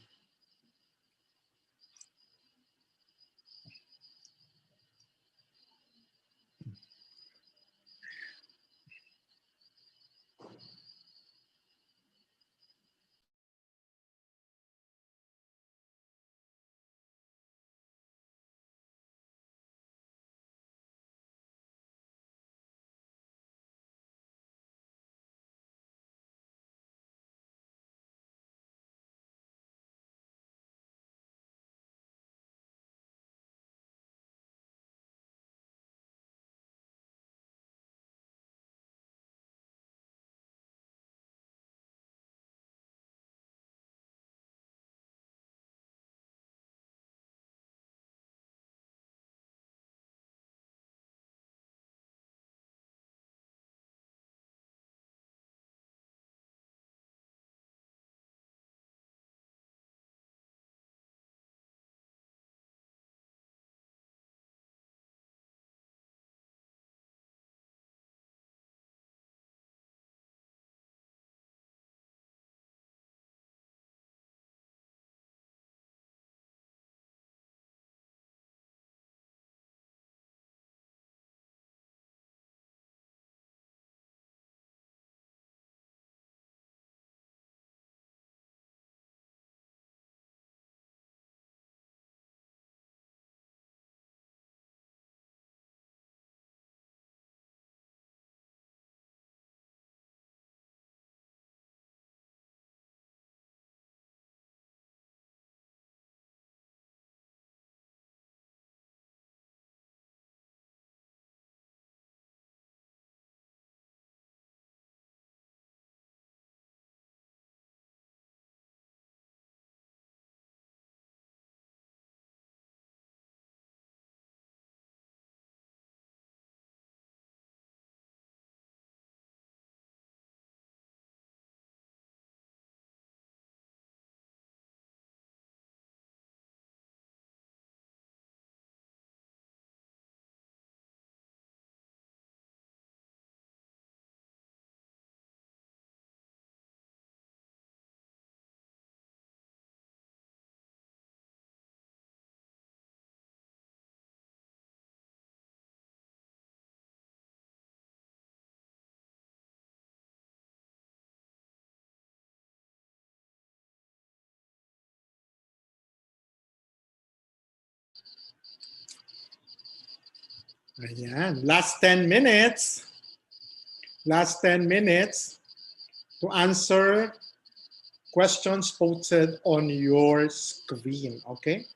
Ayan, last 10 minutes. Last 10 minutes to answer questions posted on your screen, okay?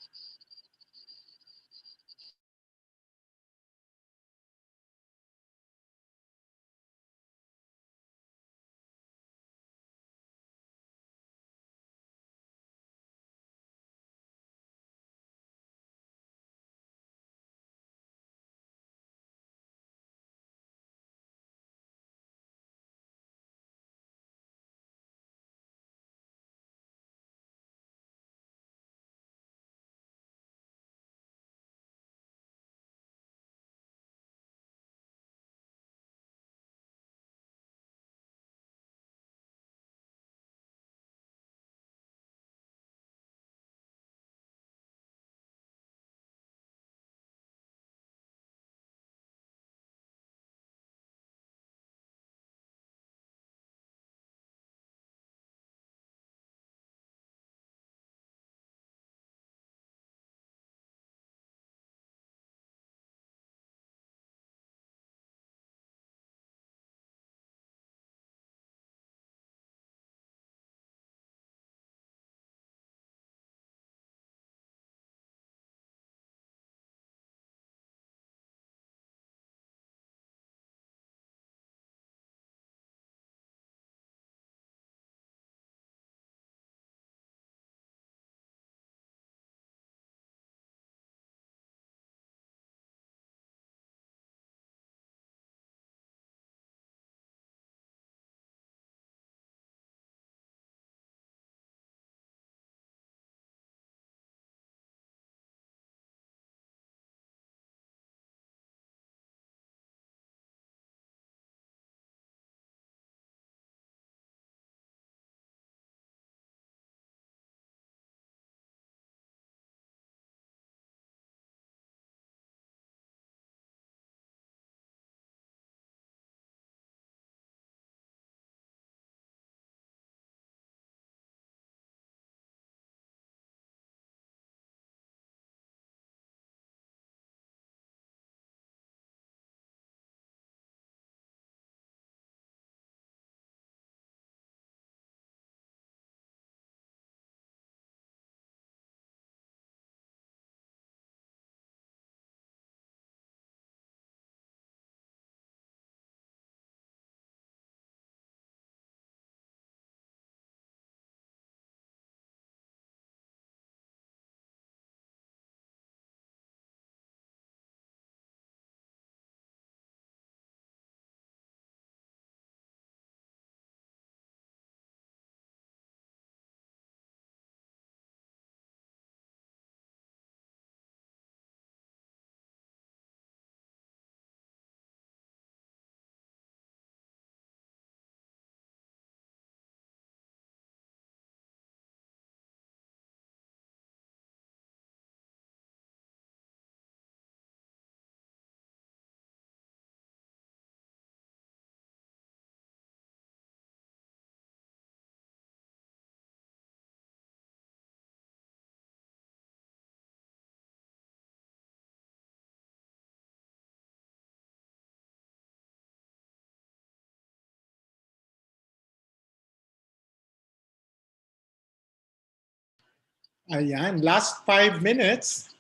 Ayan, last 5 minutes.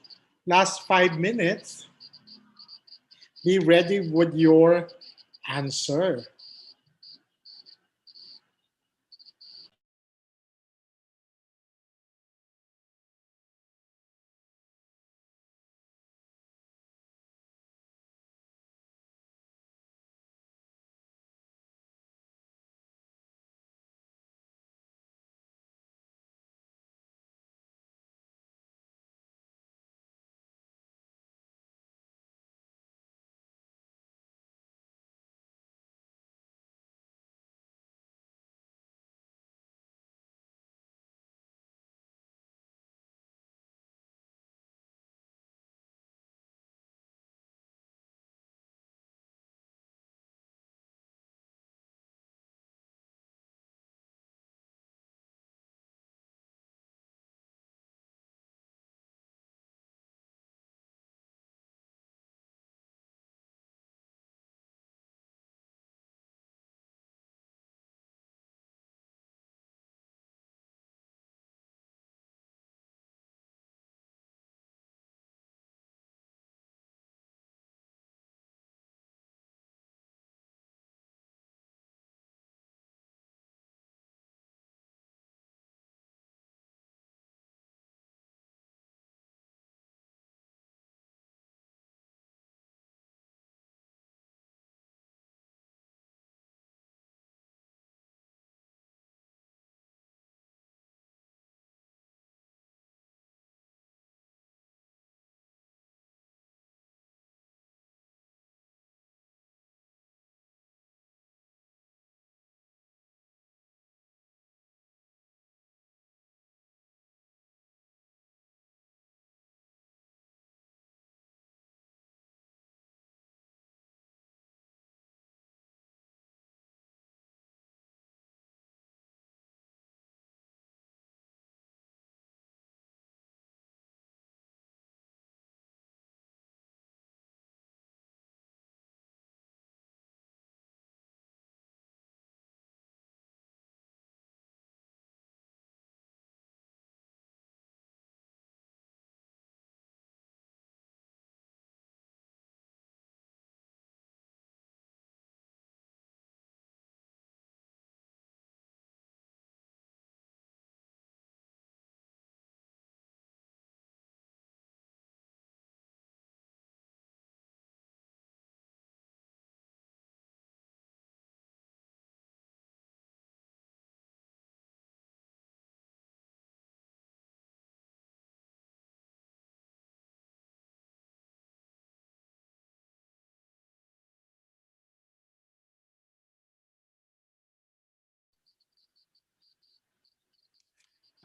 Last 5 minutes. Be ready with your answer.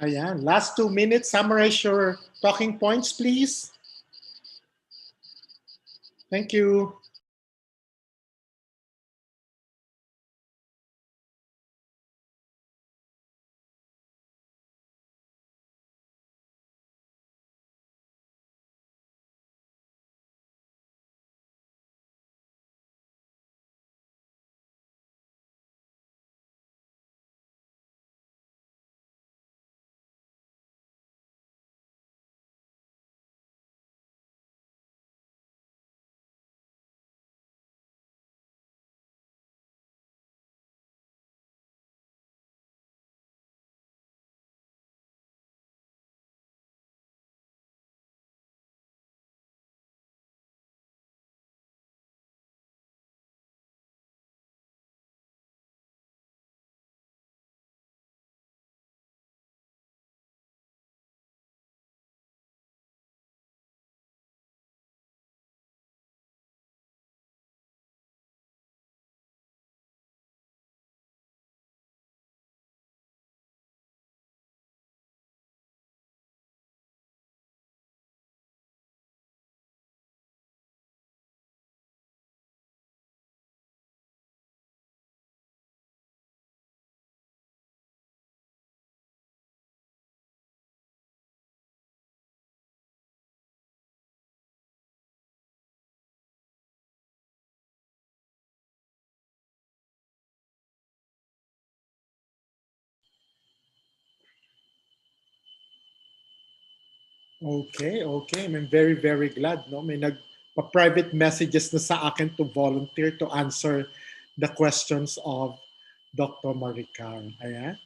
Ayan, last 2 minutes. Summarize your talking points, please. Thank you. Okay, okay. I'm very, very glad. No? May nagpa-private messages na sa akin to volunteer to answer the questions of Dr. Maricar. Ayan.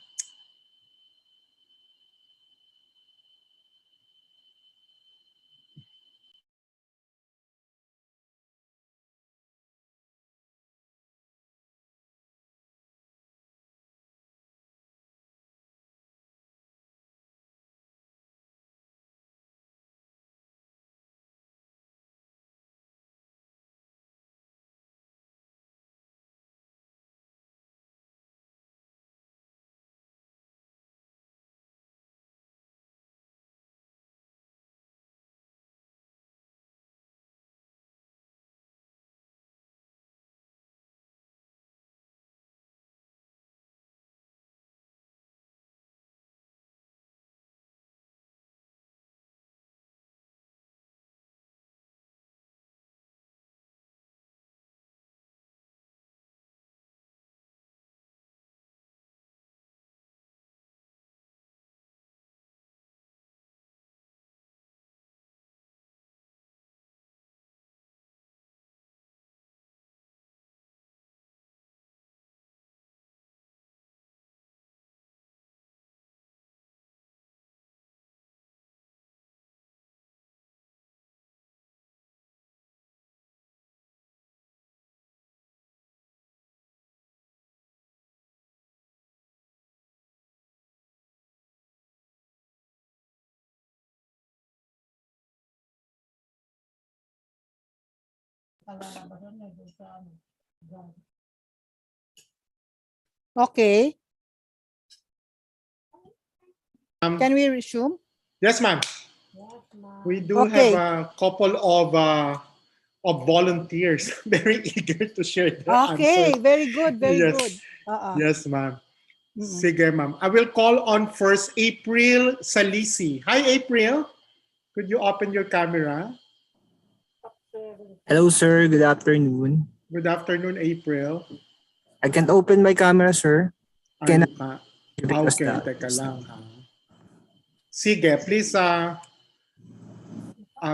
Okay. Um, Can we resume? yes, ma'am. We do have Okay. a couple of volunteers very eager to share their answers. Okay. Very good. Very Yes, good. yes, ma'am. Mm-mm. Sige, ma'am. I will call on first April Salisi. Hi, April. Could you open your camera? Hello, sir. Good afternoon. Good afternoon, April. I can't open my camera, sir. Can Ayun ka. I request Okay, that? teka lang ha. Sige, please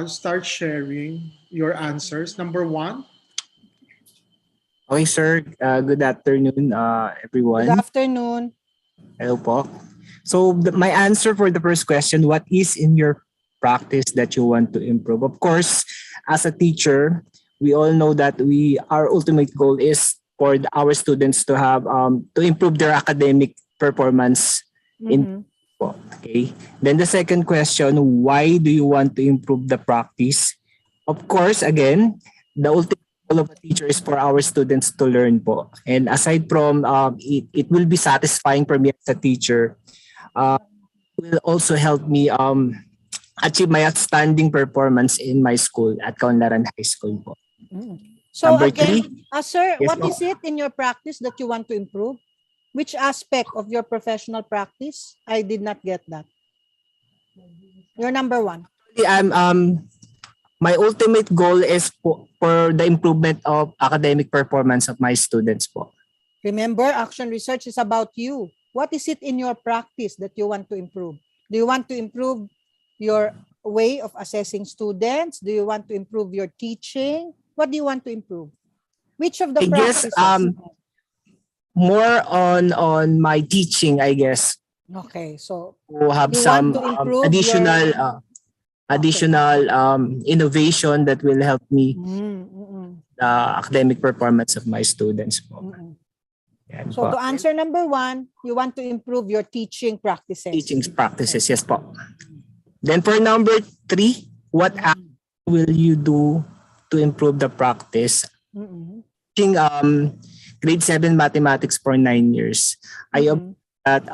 start sharing your answers. Number one. Okay, sir. Good afternoon, Good everyone. afternoon. Hello po. So, my answer for the first question, what is in your practice that you want to improve? Of course, as a teacher, we all know that our ultimate goal is for our students to have to improve their academic performance in Mm-mm. okay. Then the second question, why do you want to improve the practice? Of course, again, the ultimate goal of a teacher is for our students to learn po. And aside from it will be satisfying for me as a teacher, uh, will also help me achieve my outstanding performance in my school at Kaunlaran High School po. Mm-mm. So Number again, three, sir, yes what po. is it in your practice that you want to improve? Which aspect of your professional practice? I did not get that. Your number one. I'm my ultimate goal is for the improvement of academic performance of my students po. Remember, action research is about you. What is it in your practice that you want to improve? Do you want to improve your way of assessing students? Do you want to improve your teaching? What do you want to improve? Which of the I guess practices? more on my teaching, I guess, Okay, so to have you want some to improve your... additional Okay. innovation that will help me Mm. the academic performance of my students po. Yan So po. to answer number one, you want to improve your teaching practices. Teaching practices, yes po. Then for number three, what will you do to improve the practice? Mm-mm. Teaching grade 7 mathematics for 9 years. I Mm-mm. that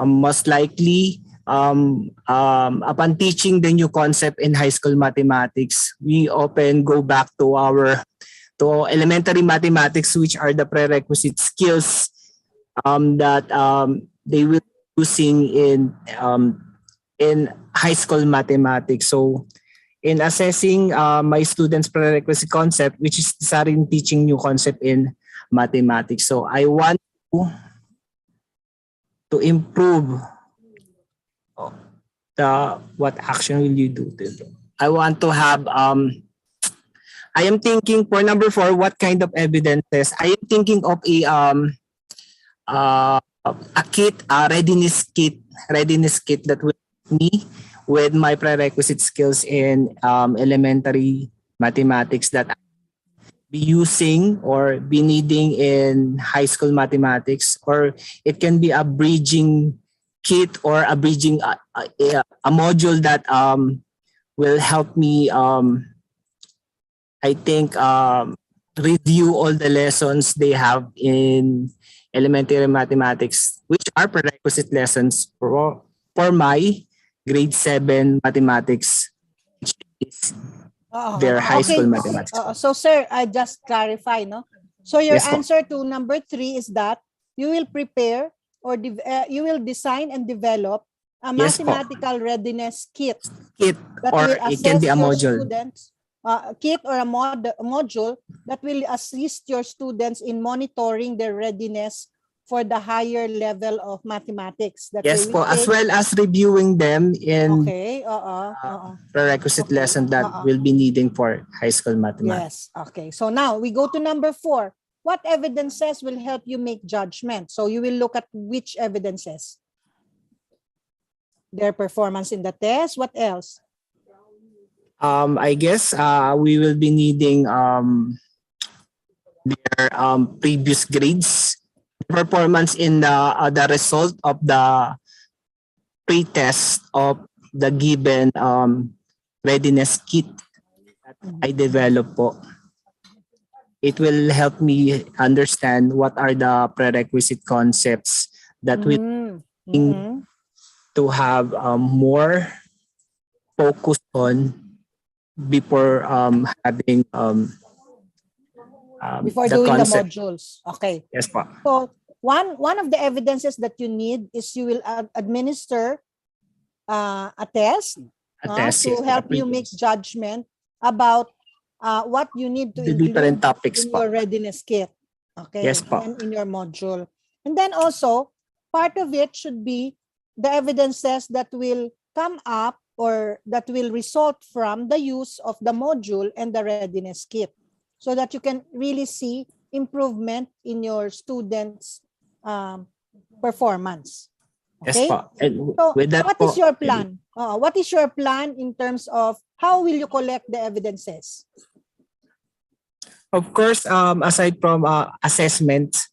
most likely upon teaching the new concept in high school mathematics, we often go back to our to elementary mathematics, which are the prerequisite skills that they will be using in high school mathematics. So in assessing my students' prerequisite concept, which is starting teaching new concept in mathematics. So I want to improve what action will you do to them? I want to have I am thinking for number 4, what kind of evidences? I am thinking of a kit, a readiness kit that will help me with my prerequisite skills in elementary mathematics that I be using or be needing in high school mathematics, or it can be a bridging kit or a bridging a module that will help me I think review all the lessons they have in elementary mathematics, which are prerequisite lessons for my grade 7 mathematics, which is their high school Okay. mathematics. So sir, I just clarify, no? So your Yes po. answer to number 3 is that you will prepare or you will design and develop a Yes po. mathematical readiness kit Kit, that or will it can be assess a your module. students, a kit or a module that will assist your students in monitoring their readiness for the higher level of mathematics that Yes they will po, as take. well as reviewing them in Okay, prerequisite Okay. lesson that we'll be needing for high school mathematics. Yes, okay. So now we go to number 4. What evidences will help you make judgment? So you will look at which evidences? Their performance in the test. What else? I guess we will be needing their previous grades, performance in the result of the pre-test of the given readiness kit that I developed po. It will help me understand what are the prerequisite concepts that we need to have more focus on before having Before the doing the concept. modules. Okay. Yes po. So one of the evidences that you need is you will administer a test A test, to yes, help you make judgment about what you need to the different include topics in po. your readiness kit. Okay. Yes po. And in your module. And then also, part of it should be the evidences that will come up or that will result from the use of the module and the readiness kit, so that you can really see improvement in your students' performance. Yes Okay? po. And So with that what po, is your plan? What is your plan in terms of how will you collect the evidences? of course, aside from assessments,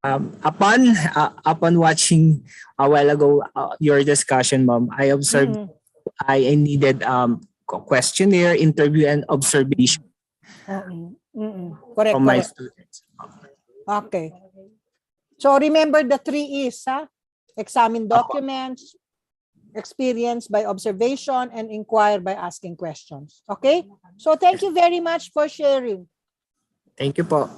upon watching a while ago your discussion, ma'am, I observed I needed questionnaire, interview, and observation Correct, from my correct. students. Okay. So remember the 3 E's, examine documents, experience by observation, and inquire by asking questions. Okay? So thank you very much for sharing. Thank you po.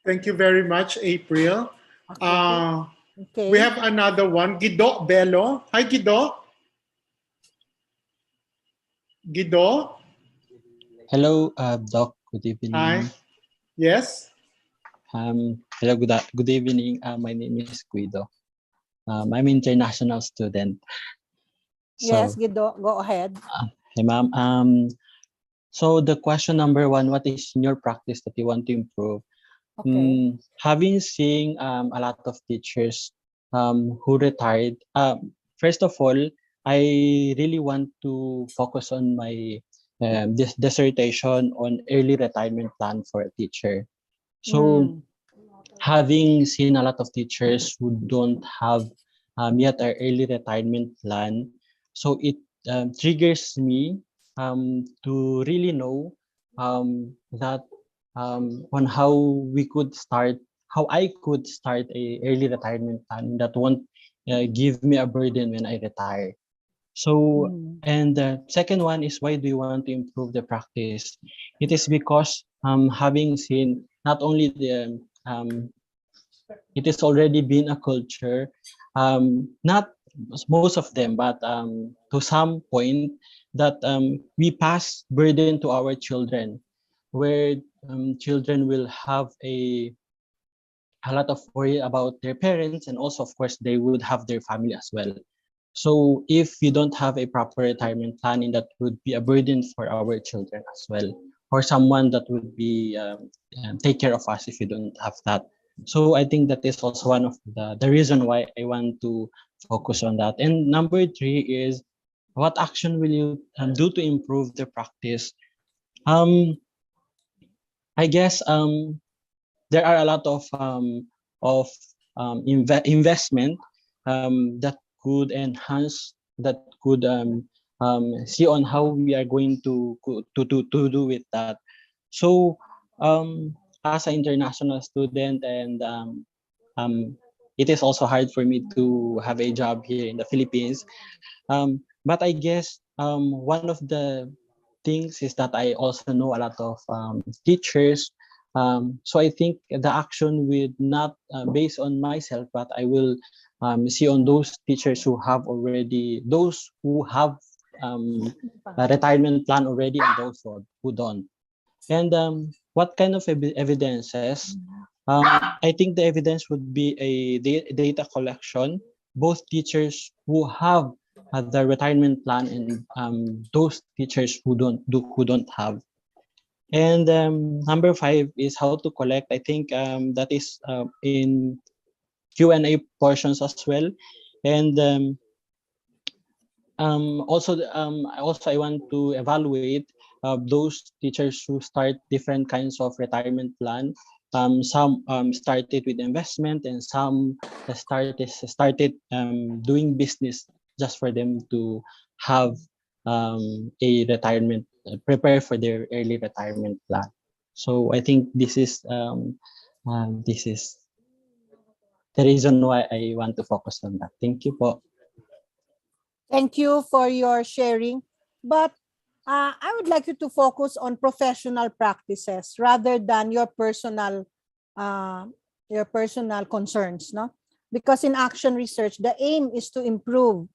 Thank you very much, April. Okay. We have another one, Guido Bello. Hi, Guido. Guido. Hello, Doc. Good evening. Hi. Yes. Hello, good evening. My name is Guido. I'm an international student. Yes, Guido, go ahead. Hey, ma'am. So the question number 1, what is in your practice that you want to improve? Okay. Having seen a lot of teachers who retired, first of all, I really want to focus on my dissertation on early retirement plan for a teacher. So having seen a lot of teachers who don't have yet an early retirement plan, so it triggers me to really know that on how I could start a early retirement plan that won't give me a burden when I retire. So, and the second one is, why do you want to improve the practice? It is because having seen not only it has already been a culture, not most of them, but to some point that we pass burden to our children, where children will have a lot of worry about their parents, and also, of course, they would have their family as well. So if you don't have a proper retirement planning, that would be a burden for our children as well, or someone that would be take care of us if you don't have that. So I think that is also one of the reason why I want to focus on that. And number three is, what action will you do to improve the practice? Um, I guess there are a lot of investment that could enhance, that could see on how we are going to do with that. So as an international student, and it is also hard for me to have a job here in the Philippines. But I guess one of the things is that I also know a lot of teachers. So I think the action will not based on myself, but I will see on those teachers who have already, those who have a retirement plan already, and those who don't. And what kind of evidences? I think the evidence would be a data collection, both teachers who have the retirement plan, and those teachers who don't have. And number five is how to collect. I think that is in Q&A portions as well. And also I want to evaluate those teachers who start different kinds of retirement plan. Some started with investment, and some started doing business just for them to have a retirement, prepare for their early retirement plan. So I think this is the reason why I want to focus on that. Thank you po. Thank you for your sharing. But I would like you to focus on professional practices rather than uh, your personal concerns, no? Because in action research, the aim is to improve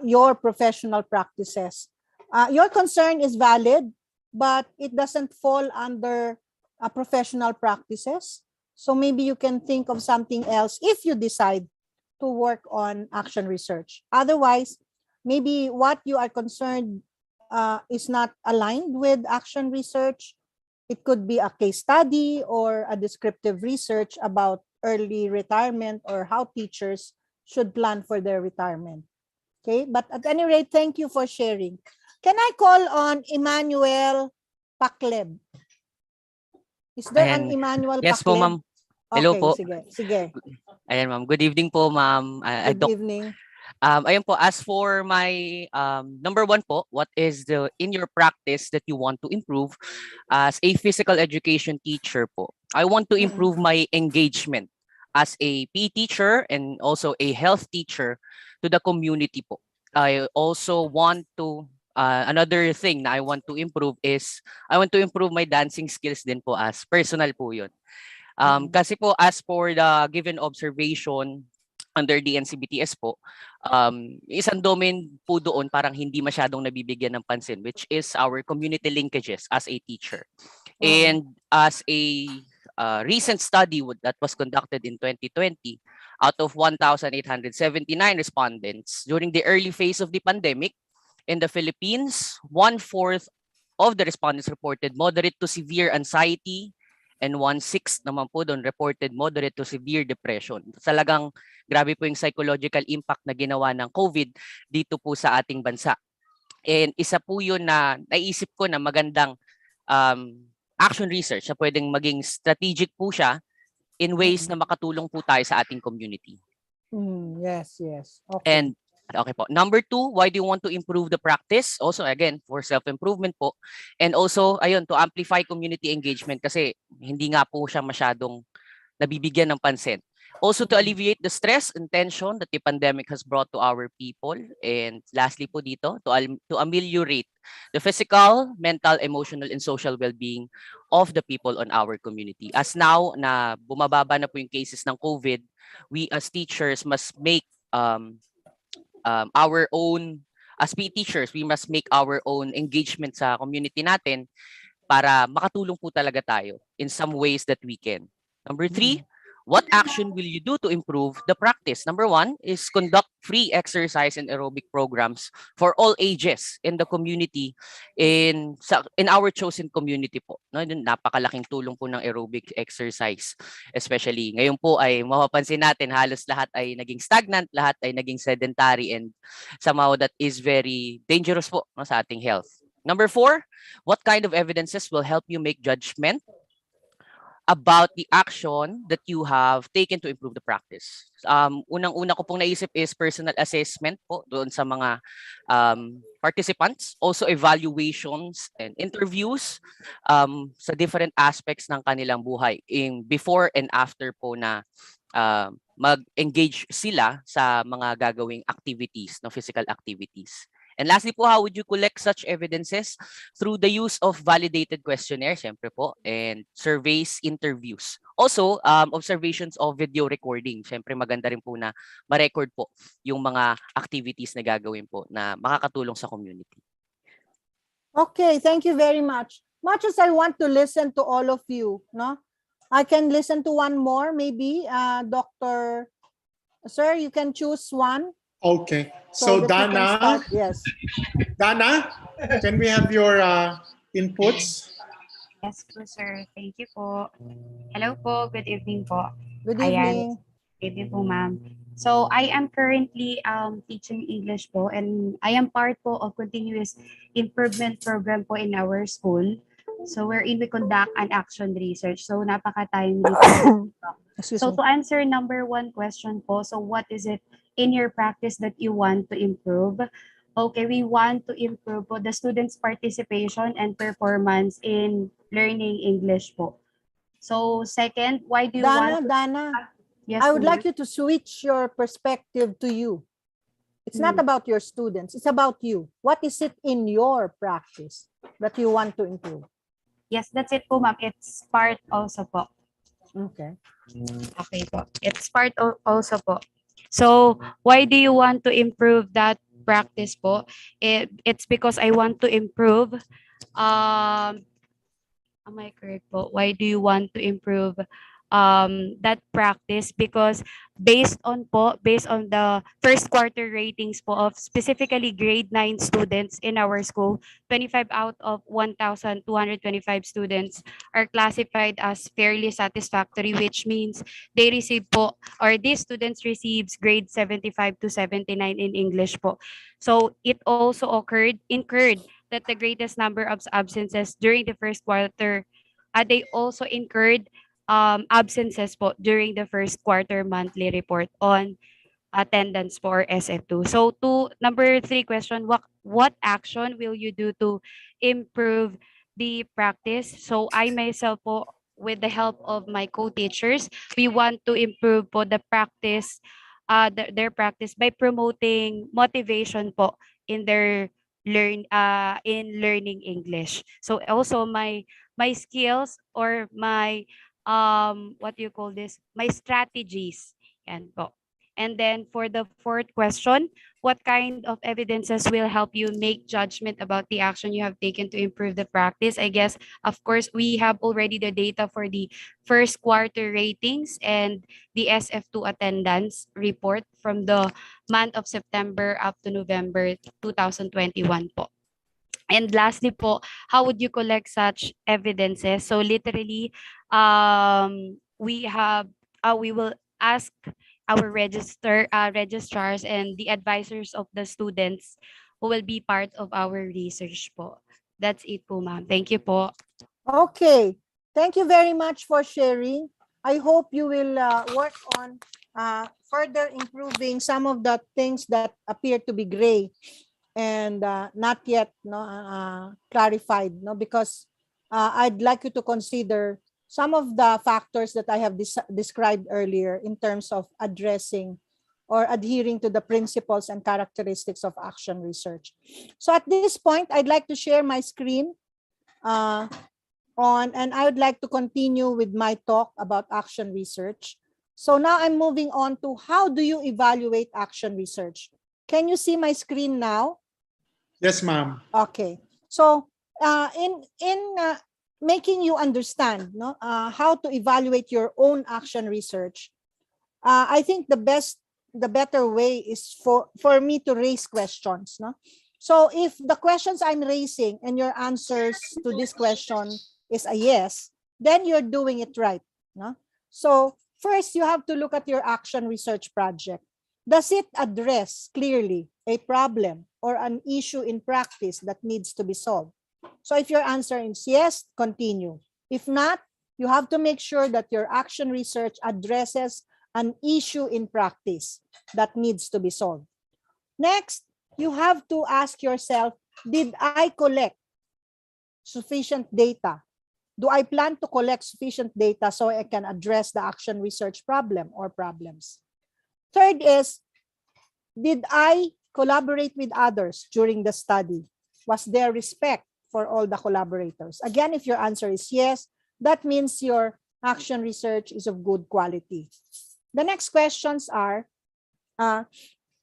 your professional practices. Your concern is valid, but it doesn't fall under professional practices. So maybe you can think of something else if you decide to work on action research. Otherwise, maybe what you are concerned is not aligned with action research. It could be a case study or a descriptive research about early retirement or how teachers should plan for their retirement. Okay, but at any rate, thank you for sharing. Can I call on Emmanuel Pakleb? Is there an Ayan. Emmanuel Yes po, Pakleb? ma'am. Hello Okay, po. sige. Ayan, ma'am. Good evening po, ma'am. Good evening. Ayun po, as for my number one po, what is the in your practice that you want to improve as a physical education teacher po? I want to improve my engagement as a PE teacher and also a health teacher to the community po. I also want to another thing na I want to improve is I want to improve my dancing skills din po, as personal po 'yun. Kasi po, as for the given observation under the NCBTS po, isang domain po doon parang hindi masyadong nabibigyan ng pansin, which is our community linkages as a teacher. And as a recent study that was conducted in 2020, out of 1,879 respondents during the early phase of the pandemic in the Philippines, 1/4 of the respondents reported moderate to severe anxiety, and 1/6 naman po doon reported moderate to severe depression. Talagang grabe po yung psychological impact na ginawa ng COVID dito po sa ating bansa. And isa po yun na naisip ko na magandang action research na pwedeng maging strategic po siya in ways na makatulong po tayo sa ating community. Yes. Okay. And okay po. Number two, why do you want to improve the practice? Also, again, for self-improvement po. And also, ayun, to amplify community engagement kasi hindi nga po siya masyadong nabibigyan ng pansin. Also, to alleviate the stress and tension that the pandemic has brought to our people. And lastly po dito, to ameliorate the physical, mental, emotional, and social well-being of the people on our community. As now na bumababa na po yung cases ng COVID, we as teachers must make our own, as PE teachers, we must make our own engagement sa community natin para makatulong po talaga tayo in some ways that we can. Number three, What action will you do to improve the practice? Number one is conduct free exercise and aerobic programs for all ages in the community, in our chosen community po. No, napakalaking tulong po ng aerobic exercise. Especially ngayon po ay mapapansin natin halos lahat ay naging stagnant, lahat ay naging sedentary, and somehow that is very dangerous po, no, sa ating health. Number four, what kind of evidences will help you make judgment about the action that you have taken to improve the practice? Unang-una ko pong naisip is personal assessment po doon sa mga participants, also evaluations and interviews sa different aspects ng kanilang buhay in before and after po na mag-engage sila sa mga gagawing activities, no, physical activities. And lastly po, how would you collect such evidences? Through the use of validated questionnaires, syempre po, and surveys, interviews. Also, observations of video recording. Syempre maganda rin po na ma-record po yung mga activities na gagawin po na makakatulong sa community. Okay, thank you very much. Much as I want to listen to all of you, no, I can listen to one more, maybe. Dr. Sir, you can choose one. Okay. So that we can Dana, start. Yes. Dana, can we have your inputs? Yes po, sir. Thank you po. Hello po. Good evening po. Good Ayan. evening. Good evening po, ma'am. So, I am currently teaching English po, and I am part po of continuous improvement program po in our school. So, wherein we conduct an action research. So, napaka-timely po. Excuse So, me. to answer number one question po, so what is it in your practice that you want to improve? Okay, we want to improve po the students' participation and performance in learning English po. So, second, why do you Dana, want to... Dana, Yes, I would po, like you to switch your perspective to you. It's not about your students. It's about you. What is it in your practice that you want to improve? Yes, that's it po, ma'am. It's part also po. Okay. Okay po. It's part also po. So, why do you want to improve that practice po? It's because I want to improve. Am I correct po? Why do you want to improve that practice? Because based on the first quarter ratings po of specifically grade 9 students in our school, 25 out of 1,225 students are classified as fairly satisfactory, which means they receive po, or these students receives grade 75 to 79 in English po. So it also incurred that the greatest number of absences during the first quarter, they also incurred absences po during the first quarter monthly report on attendance for SF2. So to number 3 question, what action will you do to improve the practice? So I myself po, with the help of my co-teachers, we want to improve po the practice, their practice by promoting motivation po in their in learning English. So also my skills, or my what do you call this? My strategies. Yan po. And then for the fourth question, what kind of evidences will help you make judgment about the action you have taken to improve the practice? I guess, of course, we have already the data for the first quarter ratings and the SF2 attendance report from the month of September up to November 2021 po. And lastly po, how would you collect such evidences? So literally, we will ask our registrars and the advisors of the students who will be part of our research po. That's it po, ma'am. Thank you po. Okay. Thank you very much for sharing. I hope you will work on further improving some of the things that appear to be gray and not yet clarified, because I'd like you to consider some of the factors that I have described earlier in terms of addressing or adhering to the principles and characteristics of action research. So at this point, I'd like to share my screen and I would like to continue with my talk about action research. So now I'm moving on to how do you evaluate action research? Can you see my screen now? Yes, ma'am. Okay. So making you understand, no, how to evaluate your own action research, I think the better way is for me to raise questions, no? So if the questions I'm raising and your answers to this question is a yes, then you're doing it right, no? So first, you have to look at your action research project. Does it address clearly a problem or an issue in practice that needs to be solved? So if your answer is yes, continue. If not, you have to make sure that your action research addresses an issue in practice that needs to be solved. Next, you have to ask yourself, did I collect sufficient data? Do I plan to collect sufficient data so I can address the action research problem or problems? Third is, did I collaborate with others during the study? Was there respect for all the collaborators? Again, if your answer is yes, that means your action research is of good quality. The next questions are,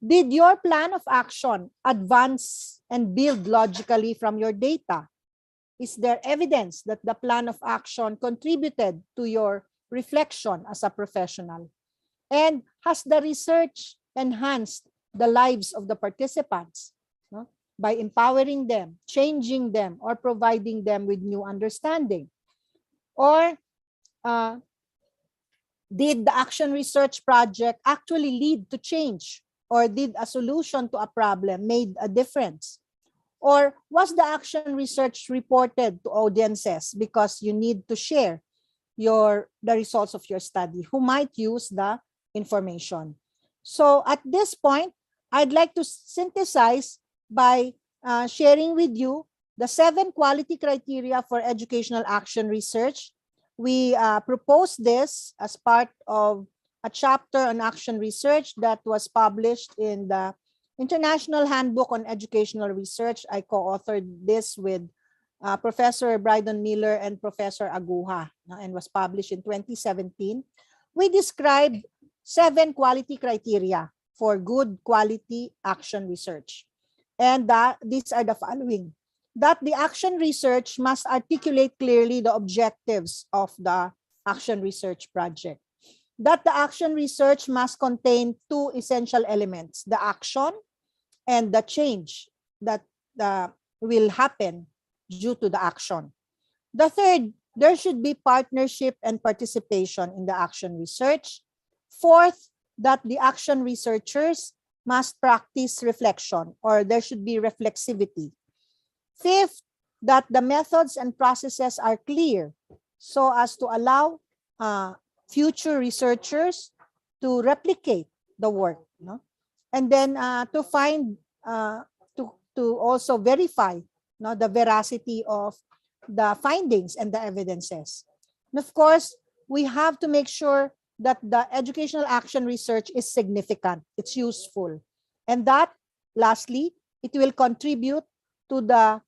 did your plan of action advance and build logically from your data? Is there evidence that the plan of action contributed to your reflection as a professional? And has the research enhanced the lives of the participants, no, by empowering them, changing them, or providing them with new understanding? Or did the action research project actually lead to change? Or did a solution to a problem made a difference? Or was the action research reported to audiences because you need to share the results of your study who might use the information? So at this point, I'd like to synthesize by sharing with you the 7 quality criteria for educational action research. We proposed this as part of a chapter on action research that was published in the International Handbook on Educational Research. I co-authored this with Professor Brydon Miller and Professor Aguja, and was published in 2017. We described 7 quality criteria for good quality action research. And these are the following: that the action research must articulate clearly the objectives of the action research project. That the action research must contain 2 essential elements: the action and the change that will happen due to the action. The third, there should be partnership and participation in the action research. Fourth, that the action researchers must practice reflection, or there should be reflexivity. Fifth, that the methods and processes are clear so as to allow future researchers to replicate the work, no? And then to find, to also verify, no, the veracity of the findings and the evidences. And of course, we have to make sure that the educational action research is significant, it's useful, and that, lastly, it will contribute to the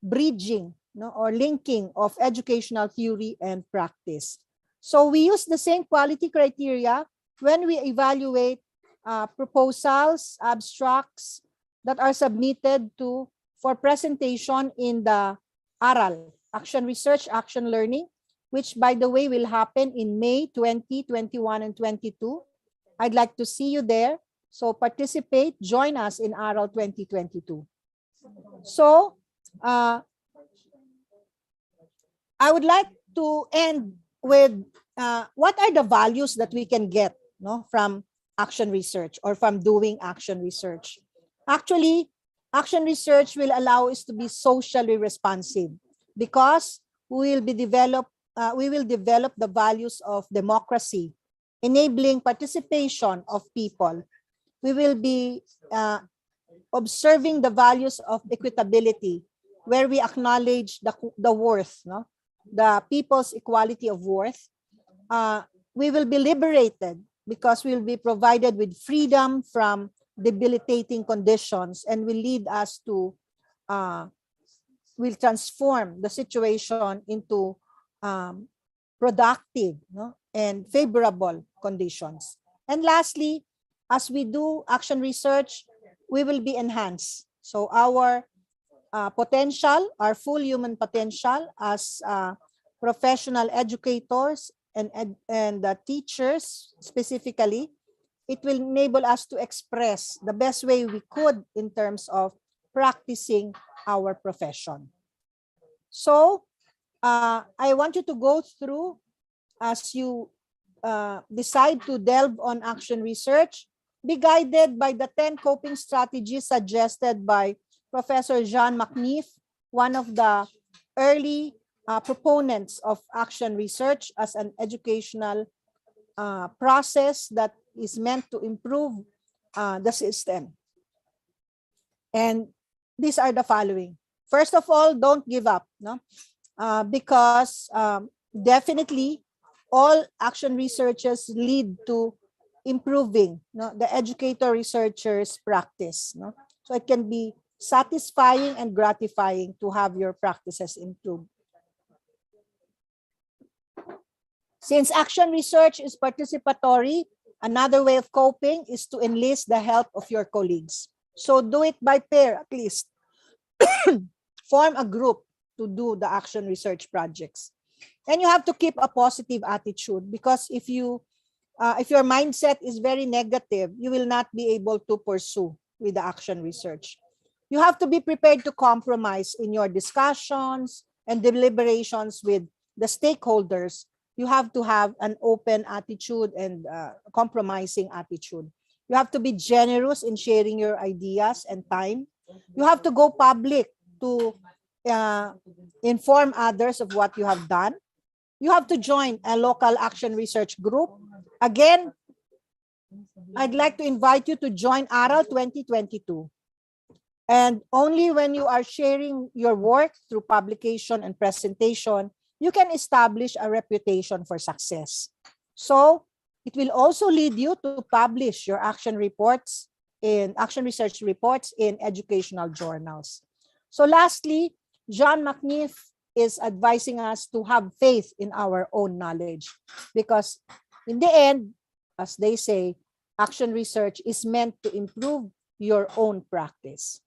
bridging, no, or linking of educational theory and practice. So we use the same quality criteria when we evaluate proposals, abstracts that are submitted for presentation in the ARAL, Action Research, Action Learning, which, by the way, will happen in May 20, 21, and 22. I'd like to see you there. So participate, join us in ARAL 2022. So I would like to end with what are the values that we can get, no, from action research or from doing action research. Actually, action research will allow us to be socially responsive because we will develop the values of democracy, enabling participation of people. We will be observing the values of equitability, where we acknowledge the worth, no, the people's equality of worth. We will be liberated because we will be provided with freedom from debilitating conditions, and will lead us to, will transform the situation into productive, no, and favorable conditions. And lastly, as we do action research, we will be enhanced. So our potential, our full human potential as professional educators and the teachers specifically, it will enable us to express the best way we could in terms of practicing our profession. So I want you to go through as you decide to delve on action research, be guided by the 10 coping strategies suggested by Professor Jean McNeiff, one of the early proponents of action research as an educational process that is meant to improve the system. And these are the following. First of all, don't give up, no? Because definitely all action researches lead to improving, no, the educator researcher's practice. No? So it can be satisfying and gratifying to have your practices improved. Since action research is participatory, another way of coping is to enlist the help of your colleagues. So do it by pair at least. Form a group to do the action research projects. And you have to keep a positive attitude, because if your mindset is very negative, you will not be able to pursue with the action research. You have to be prepared to compromise in your discussions and deliberations with the stakeholders. You have to have an open attitude and compromising attitude. You have to be generous in sharing your ideas and time. You have to go public to inform others of what you have done. You have to join a local action research group. Again, I'd like to invite you to join ARAL 2022. And only when you are sharing your work through publication and presentation, you can establish a reputation for success. So it will also lead you to publish your action reports in action research reports in educational journals. So lastly, John McNeiff is advising us to have faith in our own knowledge, because in the end, as they say, action research is meant to improve your own practice.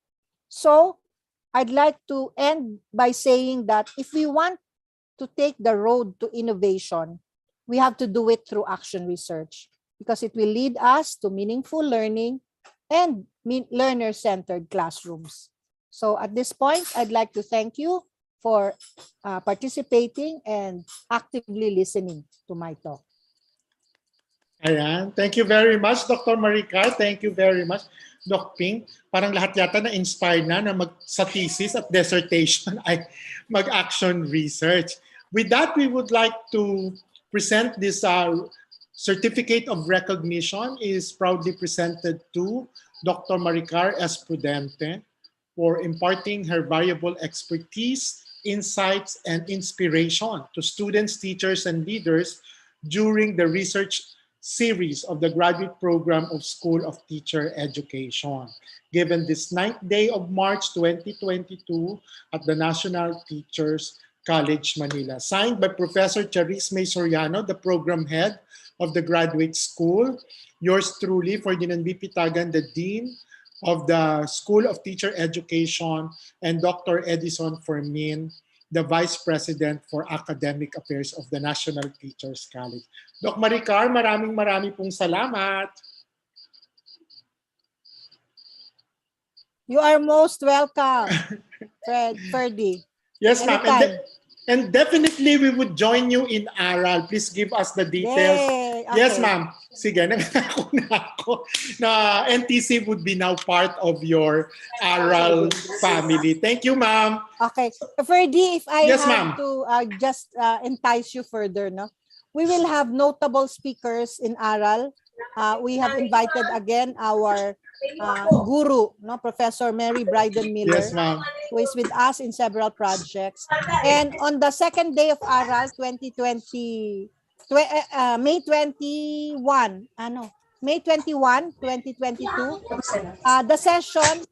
So I'd like to end by saying that if we want to take the road to innovation, we have to do it through action research, because it will lead us to meaningful learning and learner-centered classrooms. So at this point, I'd like to thank you for participating and actively listening to my talk. Ayan. Thank you very much, Dr. Maricar. Thank you very much, Doc Ping. Parang lahat yata na-inspire na sa thesis at dissertation ay mag-action research. With that, we would like to present this certificate of recognition is proudly presented to Dr. Maricar S. Prudente for imparting her valuable expertise, insights, and inspiration to students, teachers, and leaders during the research series of the graduate program of School of Teacher Education, given this 9th day of March 2022 at the National Teachers College, Manila. Signed by Professor Charis May Soriano, the program head of the graduate school. Yours truly, Ferdinand B. Pitagan, the Dean of the School of Teacher Education, and Dr. Edison Fermin, the Vice President for Academic Affairs of the National Teachers College. Doc Maricar, maraming pong salamat. You are most welcome, Ferdy. Yes, ma'am. And Anytime. definitely we would join you in ARAL. Please give us the details. Yay! Okay. Yes, ma'am. Sige, nangako na ako na NTC would be now part of your ARAL family. Thank you, ma'am. Okay. Ferdy, if I Yes, have ma'am. to just entice you further, no? We will have notable speakers in ARAL. We have invited again our guru, no, Professor Mary Bryden Miller, Yes, ma'am. who is with us in several projects. And on the second day of ARAL 2020, May 21, May 21, 2022, the session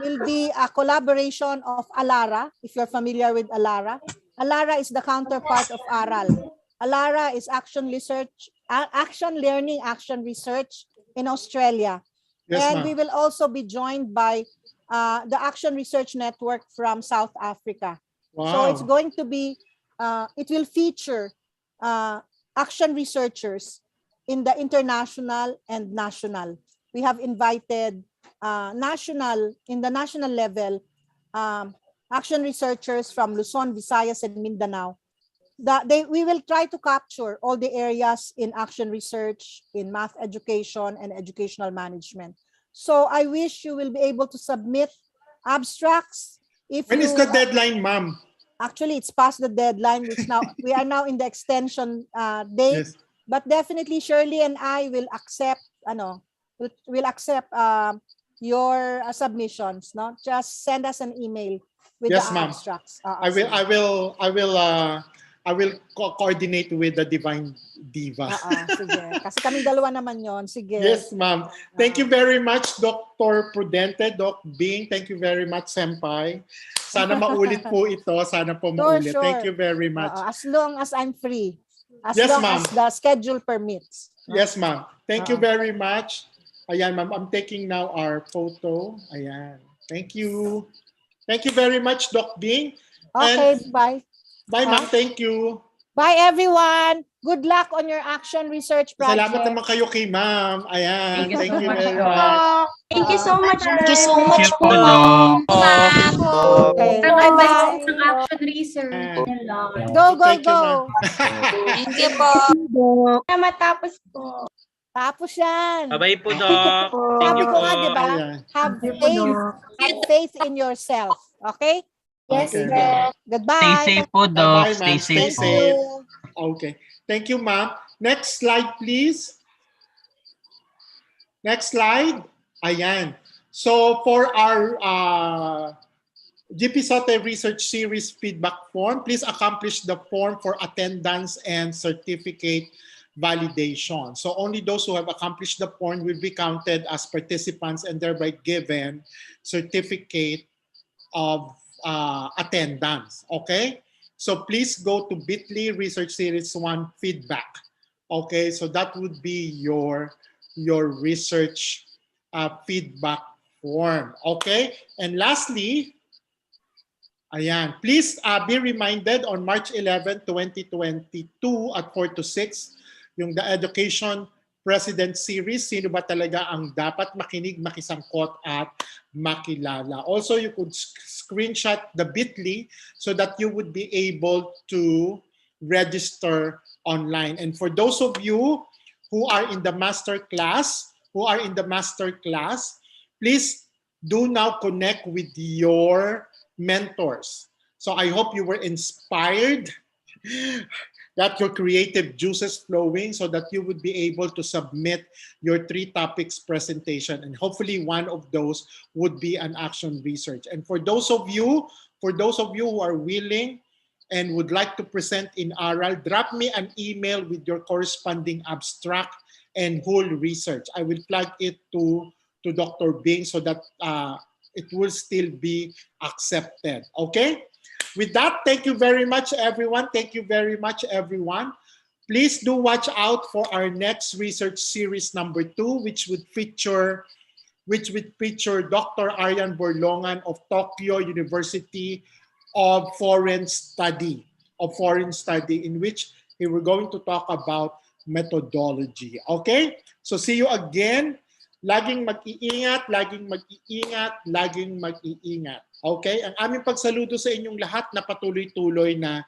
will be a collaboration of ALARA, if you're familiar with ALARA. ALARA is the counterpart of ARAL. ALARA is action learning, action research in Australia. Yes, and ma'am. we will also be joined by the Action Research Network from South Africa. Wow. So it's going to be it will feature action researchers in the international and national. We have invited in the national level, action researchers from Luzon, Visayas, and Mindanao. We will try to capture all the areas in action research, in math education, and educational management. So I wish you will be able to submit abstracts. When is the deadline, ma'am? Actually, it's past the deadline, which now we are now in the extension date. Yes. But definitely, Shirley and I will accept. Will accept your submissions. No, just send us an email with Yes, the ma'am. abstracts. I will coordinate with the Divine Diva. Sige. Kasi kami dalawa naman yon. Sige. Yes, ma'am. Thank you very much, Dr. Prudente, Doc Bing. Thank you very much, Senpai. Sana maulit po ito. Sana po maulit. Sure. Thank you very much. As long as I'm free. As Yes, long ma'am. as the schedule permits. Yes, ma'am. Thank you very much. Ayan, ma'am. I'm taking now our photo. Ayan. Thank you. Thank you very much, Doc Bing. Okay, And bye. bye, ma'am. Thank you. Bye, everyone. Good luck on your action research project. Salamat naman kayo kay ma'am. Ayan. Thank you so much, very Doc. much. Thank you so much, Thank you so guys. much po. Okay. Ang advice Bye. ng action research. Go, go, Thank you, go. ma'am. Thank you po. Na matapos po. Tapos yan. Bye-bye po, Doc. Thank Sabi you ko po. nga, di ba? Ayan. Have faith in yourself. Okay? Yes, Okay. Doc. Goodbye. Stay safe po, Doc. Bye-bye, ma'am. Stay Stay safe po. safe. Okay. Thank you, ma'am. Next slide, please. Next slide. Ayan. So for our GP Sote Research Series feedback form, please accomplish the form for attendance and certificate validation. So only those who have accomplished the form will be counted as participants and thereby given certificate of attendance. Okay? So please go to bit.ly Research Series 1 feedback. Okay, so that would be your research feedback form. Okay, and lastly, ayan, please be reminded on March 11, 2022 at 4 to 6, yung The Education President Series, sino ba talaga ang dapat makinig, makisangkot at makilala. Also, you could screenshot the bit.ly so that you would be able to register online. And for those of you who are in the master class, please do now connect with your mentors. So I hope you were inspired, got your creative juices flowing so that you would be able to submit your 3 topics presentation. And hopefully one of those would be an action research. And for those of you who are willing and would like to present in oral, drop me an email with your corresponding abstract and whole research. I will plug it to Dr. Bing so that it will still be accepted. Okay? With that, thank you very much, everyone. Thank you very much, everyone. Please do watch out for our next research series number 2, which would feature Dr. Aryan Borlongan of Tokyo University of Foreign Study, in which we were going to talk about methodology. Okay? So see you again. Laging mag-iingat, laging mag-iingat, laging mag-iingat. Okay? Ang aming pagsaludo sa inyong lahat na patuloy-tuloy na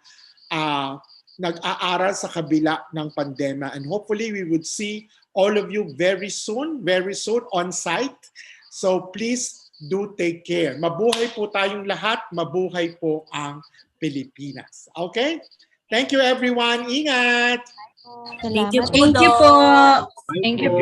nag-aaral sa kabila ng pandemya. And hopefully we would see all of you very soon on site. So please do take care. Mabuhay po tayong lahat. Mabuhay po ang Pilipinas. Okay? Thank you, everyone. Ingat! Thank you po. Thank you po.